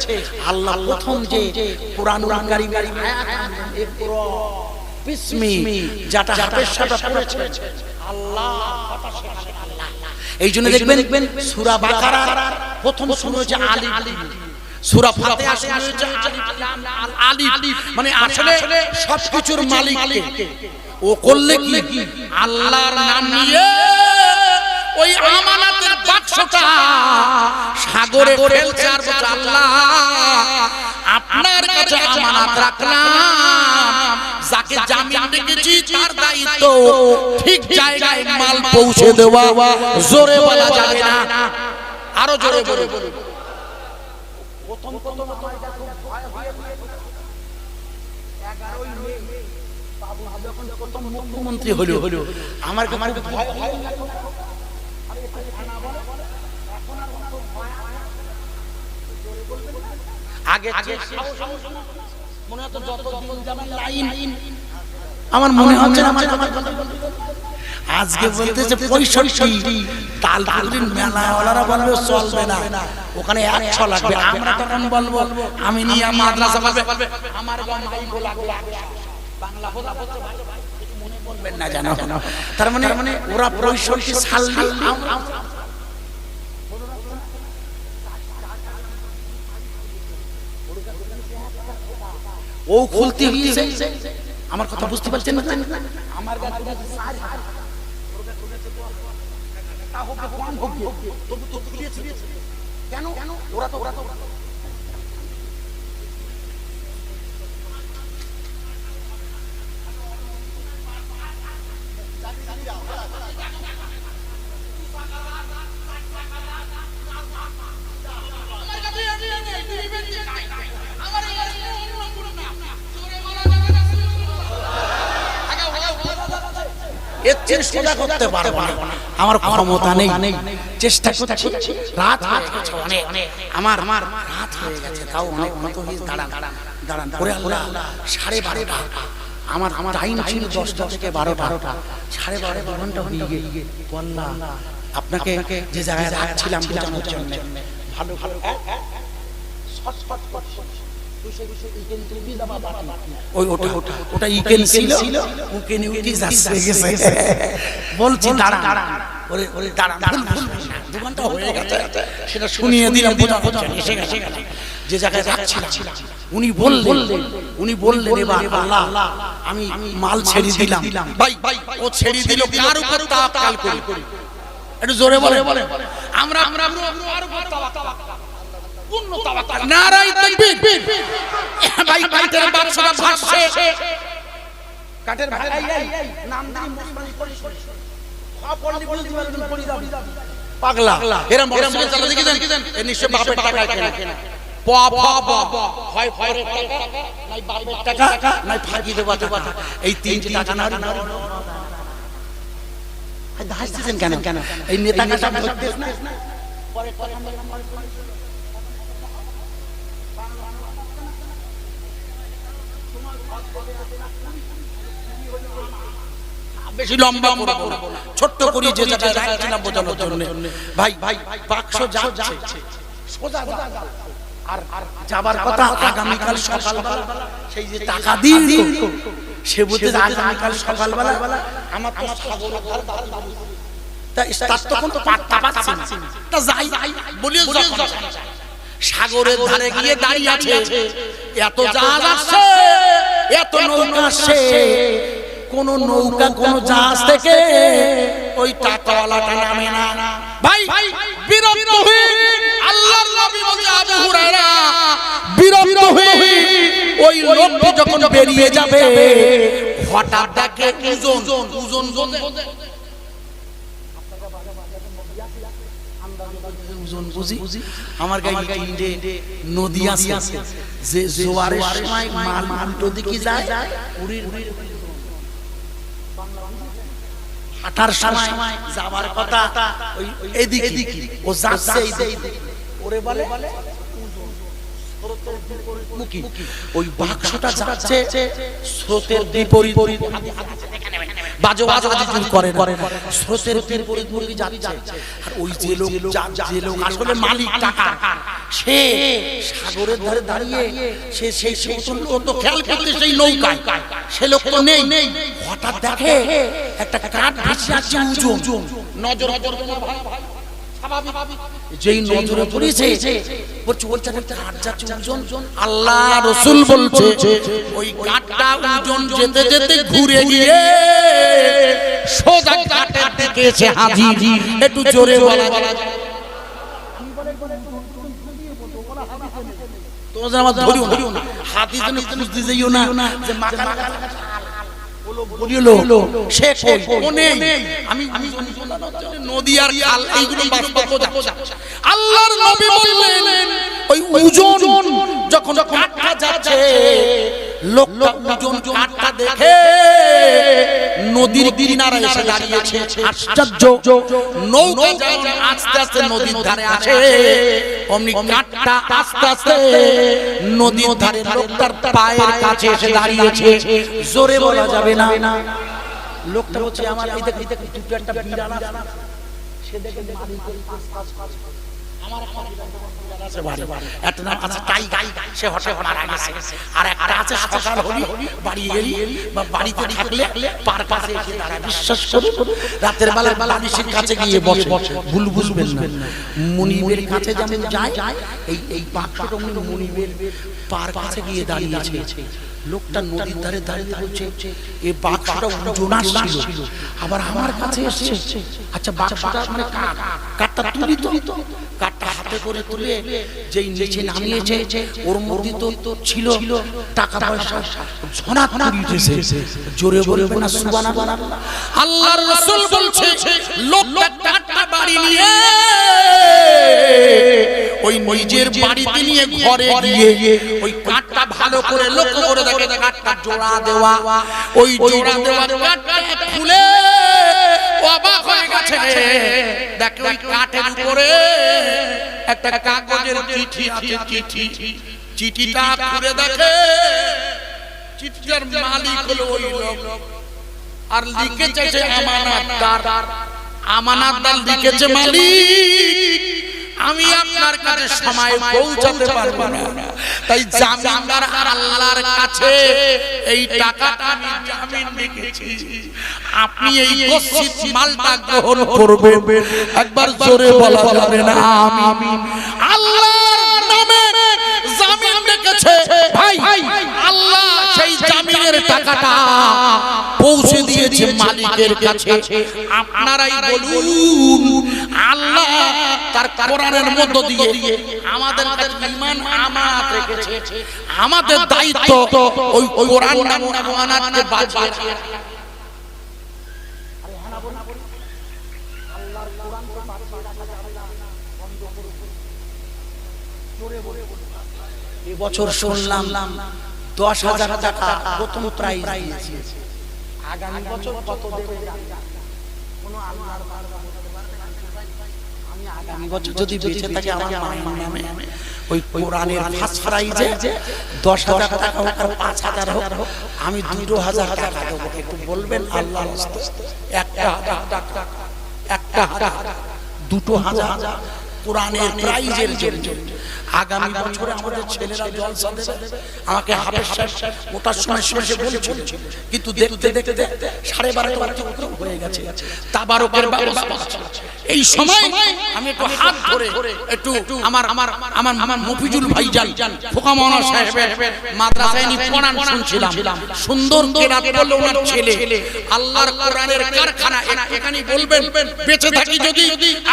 আল্লাহ প্রথম যে কুরআনুল কারীমের আয়াত ইকরা বিসমি যেটা হাফেজ সাহেব পড়েছে আল্লাহ কথা শেখাবে আল্লাহ। এইজন্য দেখবেন সূরা বাকারার প্রথম শুরু হচ্ছে আলিফ, সূরা ফাতিহা শুরু হচ্ছে আলিফ, মানে আসলে সবকিছুর মালিক কে? ও করলে কি আল্লাহর নাম নিয়ে ওই আমানতের বাক্সটা সাগরে ফেলছে আর বলছে, আল্লাহ আপনার কাছে আমানত রাখলাম, যাকে জামিন রেখেছি তার দায়িত্ব ঠিক জায়গায় মাল পৌঁছে দেওয়া। জোরে বলা যাবে না, আরো জোরে জোরে বলুন। প্রথম প্রথম আমার কাছে ভয় হয়ে গিয়েছিল 11ই মে বাবু যখন প্রথম মুখ্যমন্ত্রী হলো আমার ভয় হয়ে গেল। আগে মনে হতো যত দিন যাবে লাইন, আমার মনে হচ্ছে আজকে বলতেছে 65 তালপুরির মেলাওয়ালারা বলবে চলবে না, ওখানে 100 লাগবে। আমরা তখন বলবো আমি নিয়ে মাদ্রাসা বলবে আমার মাইক লাগবে, বাংলা বোঝা বলতে ভাই কিছু মনে করবেন না জানো। তার মানে ওরা 65 সাল ও খুলতে হয়েছে। আমার কথা বুঝতে পারছেন না? আমার কাছে কেন ওরা তো করতে পারবো না, আমার ক্ষমতা নেই, চেষ্টা করছি। রাত আমার রাত হয়ে গেছে, তাও অনেক দাঁড়ান করে আল্লাহ 12:30 আমার টাইম ছিল 10টা থেকে 12টা, 12:30 ঘন্টা হয়ে গিয়ে বললাম আপনাকে যে জায়গায় রাখছিলাম বোঝানোর জন্য ভালো ভালো ওটা ইকেন ছিল, উকেন উকি যাচ্ছে গেছে বলছি দাঁড়া ওরে দাঁড়া 2 ঘন্টা হয়ে গেছে, সেটা শুনিয়ে দিলাম এসে গেছে যে জায়গায় রাখছিলাম। উনি বললেন এবার আল্লাহ আমি মাল ছেড়ে দিলাম। ভাই ও ছেড়ে দিল কার উপর তাওয়াক্কুল করি? একটু জোরে বলে আমরা কার উপর তাওয়াক্কুল? পূর্ণ তাওয়াক্কুল। নারায়ে তাকবীর। ভাই কাঠের বাক্সটা ভাসছে, কাঠের ভাই নাম দিয়ে মুসলমান করিস পড়লি বলতে পারবেন পড়ি যাবি পাগলা। এরা মসজিদে চালা দেখেছেন এ নিশ্চয় বাপের টাকা কেনা হয় টাকা নাই বাপের টাকা নাই ফাঁকি দেওয়া টাকা, এই 3টি টাকা না হাসতেছেন কেন? এই নেতা কাটা ধরতেছ না পরে বেশি লম্বা করব না, ছোট্ট করি যে জায়গায় রাখছিলাম বোঝানোর জন্য। ভাই বাক্স যাচ্ছে সোজা আর যাবার কথা আগামীকাল সকালবেলা সেই যে টাকা দিয়ে সে বলতে আগামীকাল সকালবেলা আমার তো সাগরের ধারে তার তখন তো পাত্তা পাচ্ছে না, তা যাই বলি সাগরের ধারে গিয়ে দাঁড়িয়ে আছে, এত জাহাজ আসছে, এত নৌকা আসছে, কোন নৌকা কোন জাহাজ থেকে ওই টাকাওয়ালাটা নামে না। ভাই বিরক্ত হয়ে আল্লাহর নবী বলে আবু হুরায়রা বিরক্ত হয়ে ওই লোকটি যখন বেরিয়ে যাবে হঠাৎ দেখে ওজন বুঝি আমার গায়ে নদী আছে যে জোয়ারের সময় মাল উল্টো দিকে যায়, হাঁটার সময় যাবার কথা ওই এদিকে ও যাচ্ছে এইদিকে, ওরে বলে ওই বাক্সটা যাচ্ছে স্রোতের বিপরীত, বাজো বাজো করে স্রোতের বিপরীত যাচ্ছে। আর ওই যে লোক আসলে মালিক টাকা, সে সাগরের ধারে দাঁড়িয়ে সে সেই তো খেয়াল করতে সেই নৌকায়, সে লোক তো নেই। হঠাৎ দেখে একটা কাঠ ভেসে আসছে উজুন, নজর যেই নজরে পড়েছে আল্লাহ রাসূল বলছে ওই কাঠটা ওজন যেতে যেতে ঘুরে গিয়ে সোজা কাঠের দিকে এসে হাজির। একটু জোরে বলা তোমরা আমার ধরিও না, হাদিস জন্য খুঁজতে যাইও না যে মাকার বলিলো সে কই নেই, আমি নদী আর খাল এইগুলো বাস্তব যাচ্ছে। আল্লাহর নবী বললেন ওই ওজন যখন কাটটা যাচ্ছে লোকটা ওজন কাটটা দেখে নদীর কিনারে এসে দাঁড়িয়েছে। আশ্চর্য, নৌকা যখন আস্তে আস্তে নদীর ধারে আসে অমনি কাটটা আস্তে আস্তে নদীর ধারে লোকটার পায়ের কাছে এসে দাঁড়িয়েছে। জোরে বলা যাবে না। লোকটা বলছে আমার এই দেখ দুটো একটা বিড়াল আছে, সে দেখে মালিকের আমার একটা নাম আছে টাইগার, সে হঠাৎ মারা গেছে। আর একটা আছে সকাল হলি বাড়ি গেলি বা বাড়িতে থাকলে পার পাশে এসে দাঁড়ায়। বিশ্বাস করুন রাতের বেলা বালিশের কাছে গিয়ে বসে, ভুল বুঝবেন না। মুনিবের কাছে যেমন যায় এই বাক্সটা মুনিবের পার কাছে গিয়ে দাঁড়িয়েছে। লোকটা নদীর ধারে দাঁড়িয়ে বলছে এই বাক্সটা ওজন ছিল আবার আমার কাছে এসেছে। আচ্ছা বাক্সটা মানে কাঠটা তুলি তো, কাঠটা হাতে করে তুলে যেই নিচে নামিয়েছে ওর মধ্যে তো ছিল টাকা পয়সা ঝনা উঠেছে। জোরে বলবেন না সুবহানাল্লাহ। আল্লাহর রাসূল বলছে লোকটা কাঠটা বাড়ি নিয়ে ওই নিজের বাড়িতে নিয়ে ঘরে গিয়ে ওই কাঠটা ভালো করে লক্ষ্য করে দেখে কাঠটা জোড়া দেওয়া, ওই জোড়া দেওয়া কাঠটা খুলে অবাক হয়ে গেছে। দেখে ওই কাঠের উপরে একটা কাগজের চিঠি আছে, চিঠিটা খুলে দেখে চিঠিটার মালিক হলো ওই লোক। আর লিখেছে সে আমানতদার লিখেছে মালিক আমি আপনার কাছে সময় পৌঁছাতে পারবো না, তাই জামিনদার আল্লাহর কাছে এই টাকাটা আমি জামিন রেখেছি, আপনি এই গচ্ছিত মালটা গ্রহণ করবেন। একবার জোরে বলা যাবে না আমিন। আল্লাহর নামে জামিন রেখেছে ভাই, আল্লাহ সেই জামিনের টাকাটা পৌঁছে দিয়েছে মালিকের কাছে। আপনারাই বলুন আল্লাহ তার কোরআনের মধ্য দিয়ে আমাদের কাছে ঈমান আমানত রেখেছে, আমাদের দায়িত্ব ওই কোরআন নামক আমানতকে বাঁচিয়ে রাখা। আল্লাহর কোরআনকে বাঁচিয়ে রাখা বন্ধ করুন। জোরে বলে এই বছর শুনলাম 10,000 টাকা প্রথম প্রাইজ দিয়েছে। আগামী বছর কত দেবে কোনো আল্লাহর বান্দা বলতে পারবে না। আমি আগামী বছর যদি বেঁচে থাকি আমার মায়ের নামে ওই কোরআনের ফার্স্ট প্রাইজে 10,000 টাকা হোক আর 5,000 হোক আমি 2,000 টাকা দেবো। একটু বলবেন আল্লাহর রাস্তায় 1,000 টাকা 1,000 2,000 কোরআনের প্রাইজের জন্য। আগামী বছরে আমাদের ছেলেরা জলসা দেবে। আমাকে হাফেজ সাহেব ওটার সময় শেষে বলেছিল, কিন্তু দেখতে দেখতে 12:30 অতিক্রম হয়ে গেছে। তাবারকের ব্যবস্থা এই সময় আমি একটু হাত ধরে একটু আমার মফিজুল ভাইজান ফোকা মাওলানা সাহেবের মাদ্রাসায় নি পড়ান শুনছিলাম। সুন্দর কেরাত বলল ওনার ছেলে। আল্লাহর কোরআনের কারখানা এখানেই বলবেন। বেঁচে থাকি যদি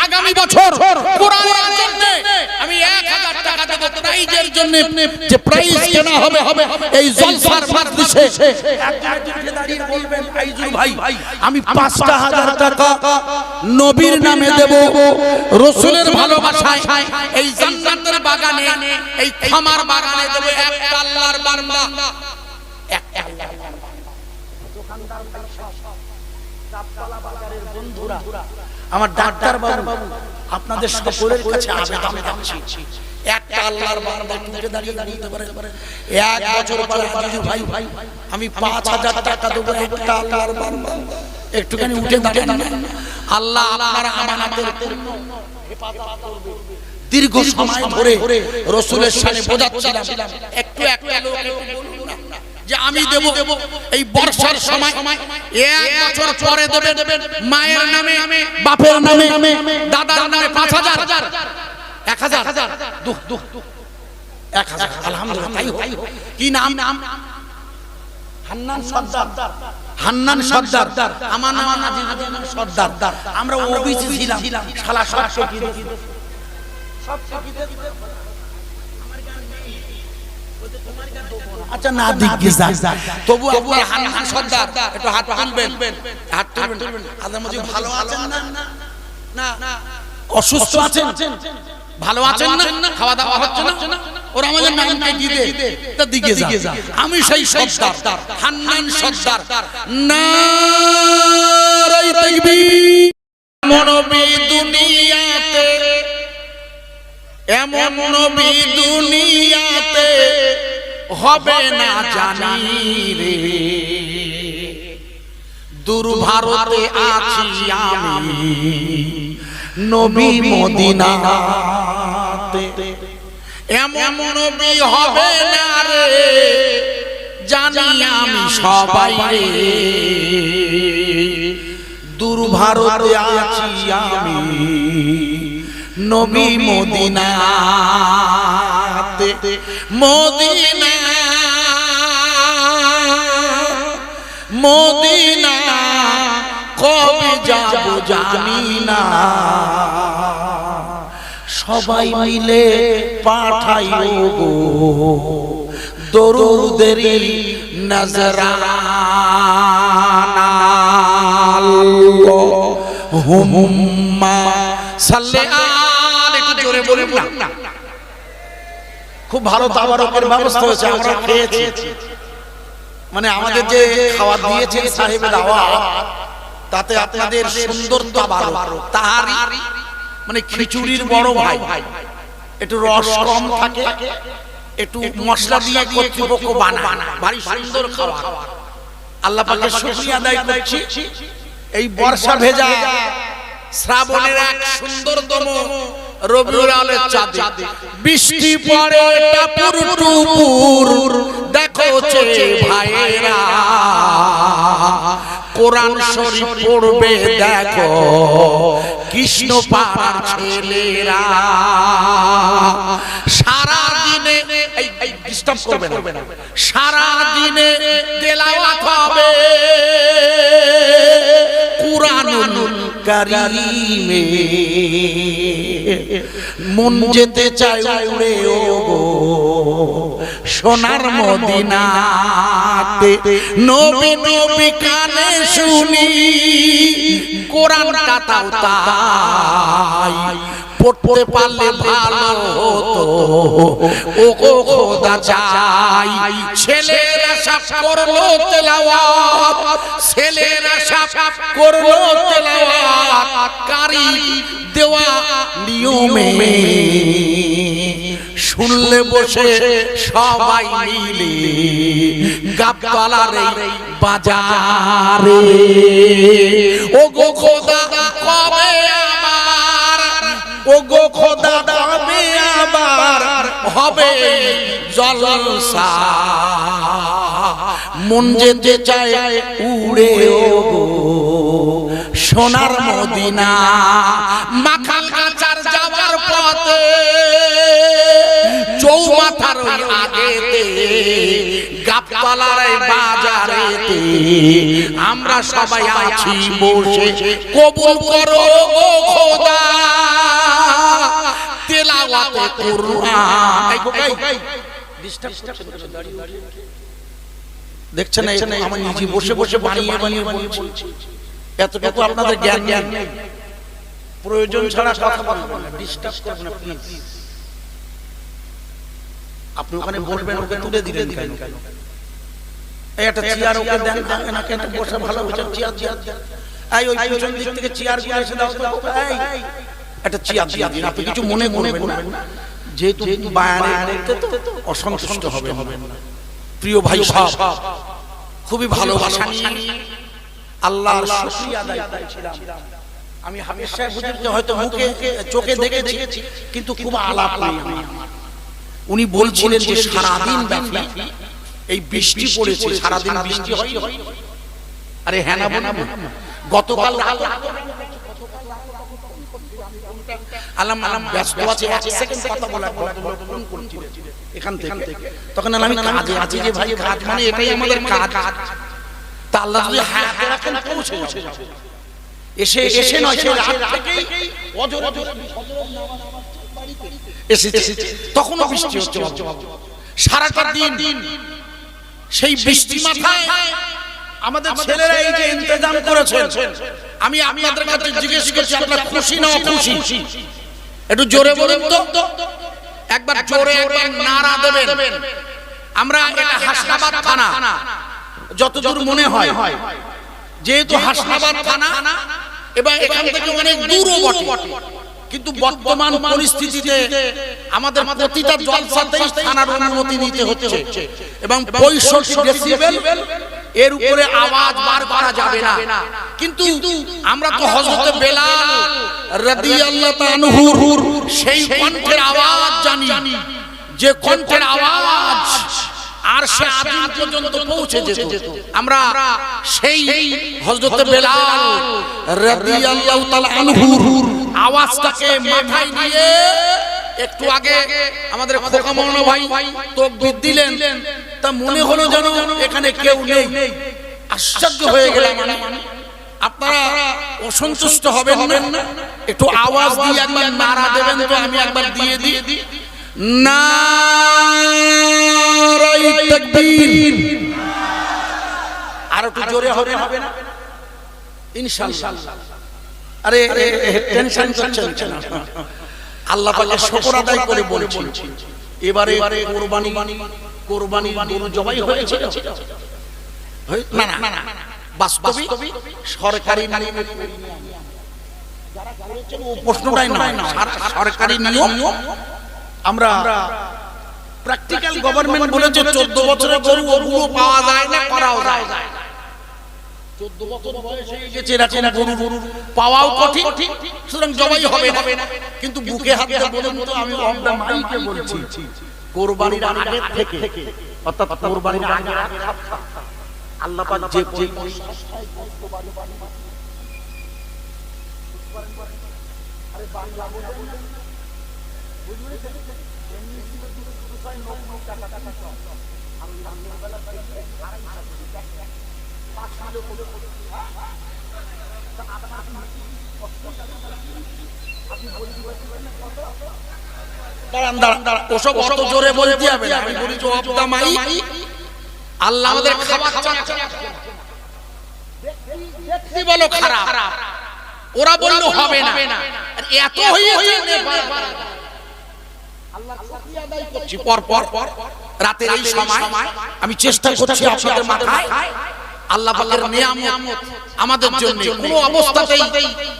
আগামী বছর কোরআনের জন্য আমি 1000 টাকা দেব প্রাইজের জন্য। যে প্রাইজ কেনা হবে এই জলসার মাজলিসে একজনে দাঁড়িয়ে বলবেন, আইজুল ভাই আমি 5000 টাকা নবীর নামে দেব, রাসূলের ভালোবাসায় এই জান্নাতের বাগানে, এই খামার বাগানে দেব একটা আল্লাহর বান্দা। একটা আল্লাহর বান্দা। দোকানদার ভাই সব চাপতলা বাজারের বন্ধুরা, আমার ডাক্তার বাবু, আপনাদের সকলের কাছে আবেদন রাখছি, একটা আল্লাহর বান্দা টুকে দাঁড়িয়ে বলতে পারে 1 বছর পরে আইজুল ভাই আমি 5000 টাকা দেব একটা আল্লাহর বান্দা। একটুখানি উঠে দাঁড়ান না, আল্লাহ আপনার আমানতের পূর্ণ হেফাজত করবে। দীর্ঘ সময় ধরে রাসূলের শানে বোঝাচ্ছিলাম, একটু একটা লোক বলুন না যে আমি দেব। এই বর্ষার সময় 1 বছর পরে দেবেন মায়ের নামে, বাপের নামে, দাদার নামে 5000 1000 1000 আলহামদুলিল্লাহ। কি নাম? হান্নান সর্দার। হান্নান সর্দার আমার নাম নাজিমুদ্দিন সর্দার। আমরা ওবিসি ছিলাম, শালা সব শহীদ সব শহীদ। আচ্ছা না দিকে যা, তবু আপনি হান্নান সর্দার একটু হাত তুলবেন, হাত তুলবেন। আদামজি ভালো আছেন না? না অসুস্থ আছেন? ভালো আছেন না? খাওয়া দাওয়া হচ্ছে না? ওরা আমাদের নামটা দিতে তা দিকে যা। আমি সেই সর্দার হান্নান সর্দার। নারায়ে তাকবীর। নবী দুনিয়াতে, এমন নবী দুনিয়াতে হবে না জানি রে। দূর ভারতে আছি আমি, নবী মদিনাতে। এমন নবী হবে না রে জানি আমি সবাই রে। দূর ভারতে আছি আমি, নবী মদিনাতে। মদিনা মদিনা কবে যাব জানি না। সবাই মিলে পাঠাইও গো দরুদেরই নজরানা। আল্লাহুম্মা সাল্লি আলা। একটু জোরে বলুন না। খুব ভালো তাবারকের ব্যবস্থা হয়েছে, আমরা খেয়েছি। মানে আমাদের যে খাওয়া দিয়েছেন সাহেবের দাওয়াত, তাতে আপনাদের সুন্দর তাবারক তাহারি, মানে খিচুড়ির বড় ভাই, একটু রস কম থাকে, একটু মশলা দিয়ে কর্তৃপক্ষ বানায়, ভারী সুন্দর খাওয়া। আল্লাহ পাকের শুকরিয়া আদায় করছি। এই বর্ষা ভেজা শ্রাবণের এক সুন্দরতম রবিউল আউয়ালের চাঁদে বৃষ্টি পড়ে টাপুর টুপুর। দেখো চে ভাইরা কোরআন শরীফ পড়বে, দেখো কৃষ্ণ পাড়ার ছেলেরা। সারা দিনে এই ডিস্টার্ব করবে না, সারা দিনে তেলাওয়াত হবে কুরআনুল কারীমে। মন যেতে চায় উড়ে ও গো সোনার মদিনাতে। নবী নবী কানে শুনি কোরআনটা তাও তাই পড়তে পারলে ভালো হতো ও গো খোদা চাই। ছেলেরা সব করলো তেলাওয়াত, ছেলেরা সব করলো তেলাওয়াত কারি দেওয়া নিয়মে। শুনলে বসে সবাই মিলে গাবতলার বাজারে। ও গো খোদা কবে আমার, ও গো খোদা হবে জলসা। মন যেতে চায় উড়ে ওগো সোনার মদিনা। মাখাল কাচার যাওয়ার পথে চৌমাথার ওই আগেতে গাবতলার বাজারেতে আমরা সবাই আছি বসে। কবুল করো গো খোদা তেলাওয়াতে কুরআন। দেখছেন আমার নিজে বসে বসে বানিয়ে বানিয়ে বলছি। এতটুকু আপনাদের জ্ঞান নেই। প্রয়োজন ছাড়া কথা বলবেন না, ডিস্টার্ব করবেন না প্লিজ। আপনি ওখানে বলবেন, ওকে তুলে দিলেন কেন? এই একটা চেয়ার ওকে দেন, এনাকে একটা বসে ভালো বসে চেয়ার চেয়ার। এই ওই পিছন দিক থেকে চেয়ার গুলো এসে দাও তো। এই একটা চেয়ার দিন। আপনি কিছু মনে করবেন না, যেহেতু বায়ানের মধ্যে তো অসন্তুষ্ট হবে না। প্রিয় ভাই সাহেব, খুবই ভালোবাসা নিয়ে আল্লাহর শুকরিয়া আদায় করছিলাম। আমি হাফেজ সাহেব হুজুরকে হয়তো মুখে চোখে দেখেছি, কিন্তু খুব আলাপ নেই আমার। উনি বলছিলেন যে সারাদিন ব্যাপী এই বৃষ্টি পড়েছে, সারাদিন বৃষ্টি হয়। আরে হ্যাঁ না বলবো, গতকাল আলাম ব্যস্ত আছে, এক সেকেন্ড কথা বলা ফোন করছিলেন এখান থেকে। তখন আমি কাজে আছি যে ভাই, কাজ মানে এটাই আমাদের কাজ। তা আল্লাহ যদি হায়াত রাখেন পৌঁছে যাবে। এসে নয়, সে রাত থেকেই অজর এসেছে, তখনও বৃষ্টি হচ্ছে সারাটা দিন। সেই বৃষ্টি মাথায় আমাদের ছেলেরা এই যে ইন্তজাম করেছেন, আমি আপনাদের কাছে জিজ্ঞেস করছি, আপনারা খুশি না অখুশি? একটু জোরে বলুন তো, একবার জোরে একবার নারা দেবেন। আমরা এটা হাসনাবাদ থানা, যতদূর মনে হয়, যেহেতু হাসনাবাদ থানা এবং এখান থেকে অনেক দূরও বটে, কিন্তু বর্তমান পরিস্থিতিতে আমাদের প্রতিটা জলসাতেই থানার অনুমতি নিতে হচ্ছে এবং 65 ডেসিবেল এর উপরে আওয়াজ বার করা যাবে না। কিন্তু আমরা তো হযরত বেলাল রাদিয়াল্লাহু তাআলা আনহুর সেই কণ্ঠের আওয়াজ জানি, যে কণ্ঠের আওয়াজ আর সে আদিম পর্যন্ত পৌঁছে যেত। আমরা সেই হযরত বেলাল রাদিয়াল্লাহু তাআলা আনহুর আওয়াজটাকে মাথায় নিয়ে একটু আগে আমাদের খোকা মাওলানা ভাই তাকবীর দিলেন, তা মনে হলো যেন এখানে কেউ নেই। আশ্চর্য হয়ে গেলাম। আপনারা অসন্তুষ্ট হবেন না? একটু আওয়াজ দিয়ে একবার নারা দেবেন তো, আমি একবার দিয়ে দিই। নারায়ে তাকবীর। আর একটু জোরে হবে না ইনশাআল্লাহ। আরে টেনশন করছেন না, আল্লাহ পাকের শুকর আদায় করে বলছি, এবারে কোরবানি গরু জবাই হয়েছে না? বাস্তবিক সরকারি প্রশ্নটাই নয়, সরকারি নিয়ম। আমরা প্র্যাকটিক্যাল গভর্নমেন্ট বলেছে 14 বছরের গরু ওগুলো পাওয়া যায় না, করাও যায় না। 14 বছর বয়স হয়ে গেছে, এরকম গরু পাওয়াও কঠিন, সুতরাং জবাই হবে না। কিন্তু বুকে হাত দিয়ে বলুন তো, আমি অফ দা মাইকে বলছি, কোরবানির আগে থেকে, অর্থাৎ কোরবানির আগে আল্লাহ পাক যে আরে বাংলা ওসব অত জোরে বলতে হবে না। আমি বলি আল্লাহ আমাদের খাবার বলো খারাপ, ওরা বললো হবে না, এত হয়েছে পর রাতের এই সময় আমি চেষ্টা করছি আপনাদের মাথায় আল্লাহ পাকের নিয়ামত আমাদের জন্য কোনো অবস্থাতেই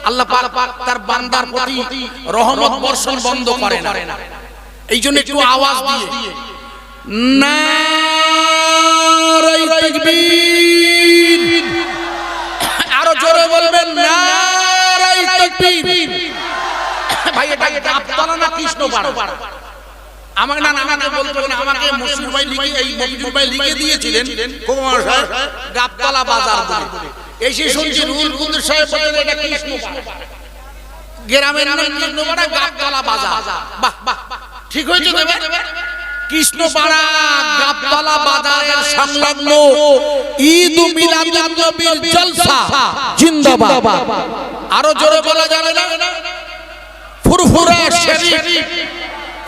আল্লাহ পাক তার বান্দার প্রতি রহমত বর্ষণ বন্ধ করে না। এই জন্য একটু আওয়াজ দিয়ে নারায়ে তাকবীর, আরো জোরে বলবেন নারায়ে তাকবীর। ভাই এটা গাবতলা না কৃষ্ণপাড়া? আমাকে না আমাকে বলতে না, আমাকে মশিউর ভাই লিখে এই মফিজুর ভাই লিখে দিয়েছিলেন কুমার সাহেব গাবতলা বাজার বলে। এসে শুনছি রুহুল কুদ্দুস সাহেব বলেন এটা কৃষ্ণপাড়া, গ্রামের নাম কৃষ্ণপাড়া, গাবতলা বাজার। বাহ বাহ, ঠিক হয়েছে দেবে। কৃষ্ণপাড়া গাবতলা বাজারের সংলগ্ন ঈদ মিলাদুন নবীর জলসা জিন্দাবাদ। আরো জোরে বলা যাবে না? ফুরফুরা শরীফ,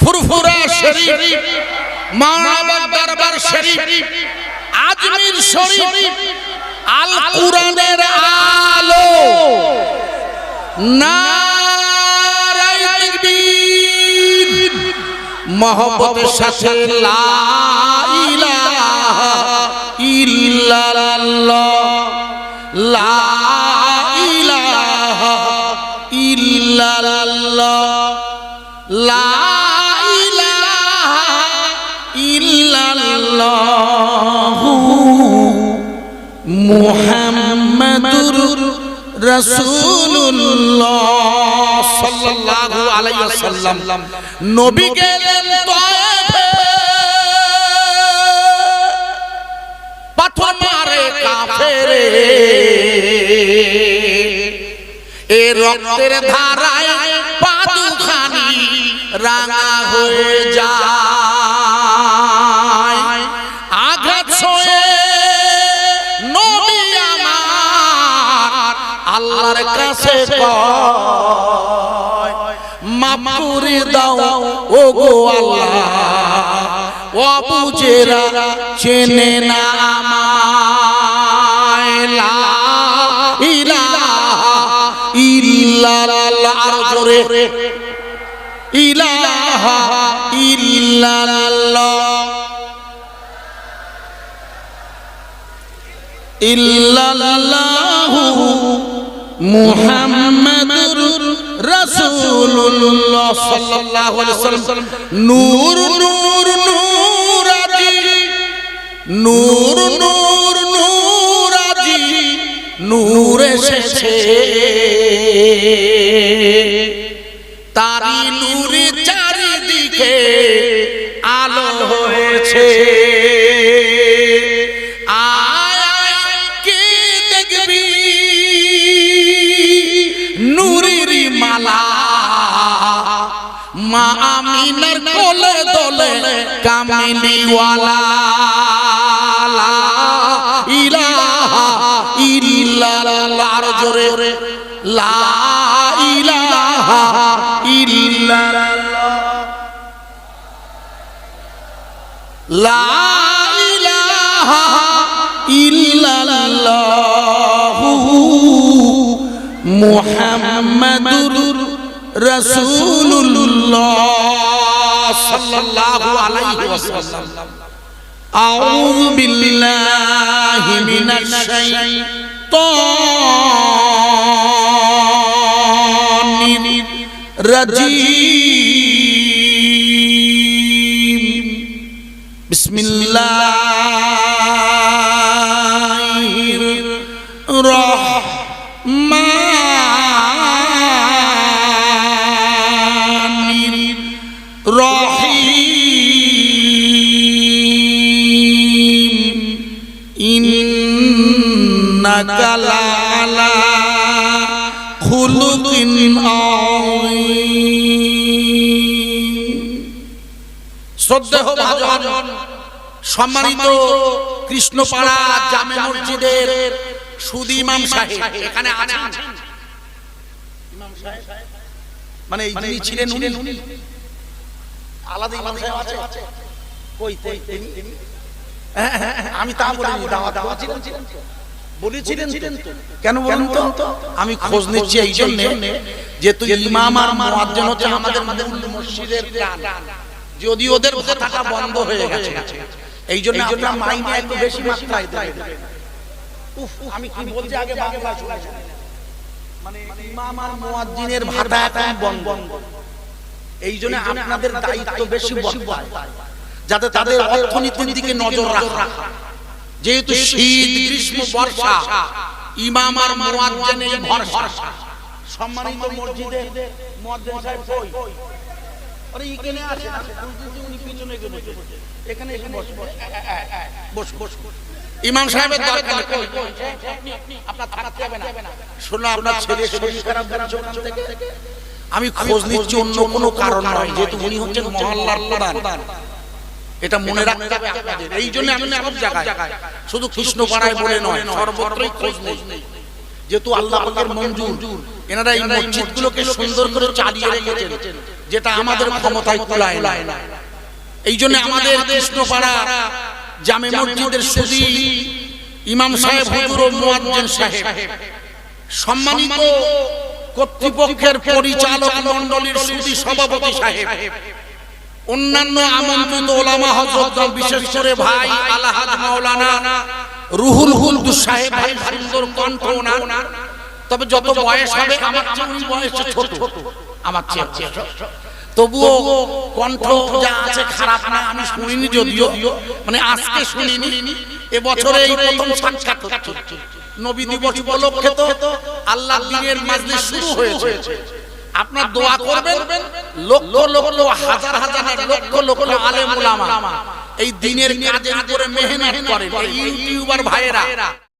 ফুরফুরা শরীফ, মাওলানা দরবার শরীফ, আজমির শরীফ, আল কুরআনের আলো, নারায়ে তাকবীর, মহব্বতের সাথে লা ইলাহা ইল্লাল্লাহ, লা ইলাহা ইল্লাল্লাহ, লা ইলাহা ইল্লাল্লাহ, মুহাম্মাদুর রাসূলুল্লাহ সাল্লাল্লাহু আলাইহি ওয়াসাল্লাম। নবী গেলেন তায়েফে, পাথর মারে কাফেরে, এ রক্তের ধারায় পা দুখানি রাঙা হয়ে যায়। আঘাত সয়ে নবী আমার আল্লাহর কাছে কয়, মাফ করে দাও ও গো আল্লাহ, অবুঝেরা চেনে না আমায়, লা ইলাহা ইল্লাল্লাহ, আর জোরে ইলাহা ইল্লাল্লাহ, ইল্লাল্লাহু মুহাম্মাদুর রাসূলুল্লাহ সাল্লাল্লাহু আলাইহি ওয়াসাল্লাম। নূর নূর নূর আজি, নূর নূর নূর আজি, নূর এসেছে, তারি নূরে চারিদিকে আলো হয়েছে। আয় কে দেখবি নূরের মালা, মা আমিনার কোলে দোলে কামিনীওয়ালা, লা ইলাহা ইল্লাল্লাহ, আর জোরে লা ইলাহা ইল্লাল্লাহ, লা ইলাহা ইল্লাল্লাহ, মুহাম্মাদুর রাসূলুল্লাহ সাল্লাল্লাহু আলাইহি ওয়াসাল্লাম। আউযু বিল্লাহি মিনাশ শাইতানির রাজিম, বিসমিল্লাহির রহমানির রহিম, ইন্নাকা লা'আলা খুলুকিন আযীম। শ্রদ্ধেয় ভাজন, সম্মানিত কৃষ্ণপাড়া জামে মসজিদের সুদী ইমাম সাহেব এখানে আছেন। ইমাম সাহেব মানে এই যিনি ছিলেন উনি আলাদা ইমাম সাহেব আছে কই তিনি? আমি তা বলিনি, দাওয়াত ছিলেন বলেছিলেন তো, কেন বলেন তো? আমি খোঁজ নিচ্ছি এই জন্য যে তুই ইমাম আর মুয়াজ্জিন হচ্ছে আমাদের মসজিদের প্রাণ, যদি ওদের কথাটা বন্ধ হয়ে গেছে এই জন্য আপনারা মাইনে একটু বেশি মাত্রায় দেবেন। আমি কি বলছি আগে বাংলা শুনে, মানে ইমাম আর মুয়াজ্জিনের ভাতা এখন বন্ধ, এই জন্য আপনাদের দায়িত্ব বেশি বর্তায় যাতে তাদের অর্থনীতির দিকে নজর রাখা। যেহেতু শীত গ্রীষ্ম বর্ষা, ইমাম আর মুয়াজ্জিনের ভরসা। সম্মানিত মসজিদের মুয়াজ্জিন সাহেব কই? আরে এখানে আছে উনি পিছনে গিয়ে বসে এখানে এসে বস ইমাম সাহেবের দরকার নেই আপনার থাকতে হবে না শোনো আপনার ছেলে শরীর খারাপ বলছে ওখান থেকে আমি খোঁজ নিচ্ছি অন্য কোনো কারণ নয় যেহেতু উনি হচ্ছেন মহল্লার প্রধান এটা মনে রাখতে হবে আপনাদের এই জন্য আমি সব জায়গায় শুধু কৃষ্ণপাড়ায় বলে নয় সর্বত্রই খোঁজ নেই যেহেতু আল্লাহ পাকের মঞ্জুর এনারা এই মসজিদগুলোকে সুন্দর করে চালিয়ে রেখেছেন যেটা আমাদের ক্ষমতায় কুলায় না এই জন্য আমাদের কৃষ্ণপাড়া জামে মসজিদের সুদী ইমাম সাহেব হুজুর ও মুয়াজ্জিন সাহেব সম্মানিত কর্তৃপক্ষের পরিচালক মণ্ডলীর সুদী সভাপতি সাহেব অন্যান্য আমন্ত্রিত ওলামা হযরত বিশেষ করে ভাই আলহাজ মাওলানা রুহুল হুলদুস সাহেব ভাই সুন্দর কণ্ঠ ওনার তবে যত বয়স হবে আমার চেয়ে বয়সে ছোট আমার চেয়ে তবুও কণ্ঠ যা আছে খারাপ না আমি শুনিনি যদিও মানে আজকে শুনিনি এবছরে এই প্রথম সাক্ষাৎ হচ্ছে নবী দিবস উপলক্ষে তো আল্লাহর দ্বীনের মাজলিস শুরু হয়েছে আপনারা দোয়া করবেন লক্ষ লক্ষ হাজার হাজার লক্ষ লক্ষ আলেম উলামা এই দ্বীনের কাজের উপরে মেহনত করেন এই ইউটিউবার ভাইয়েরা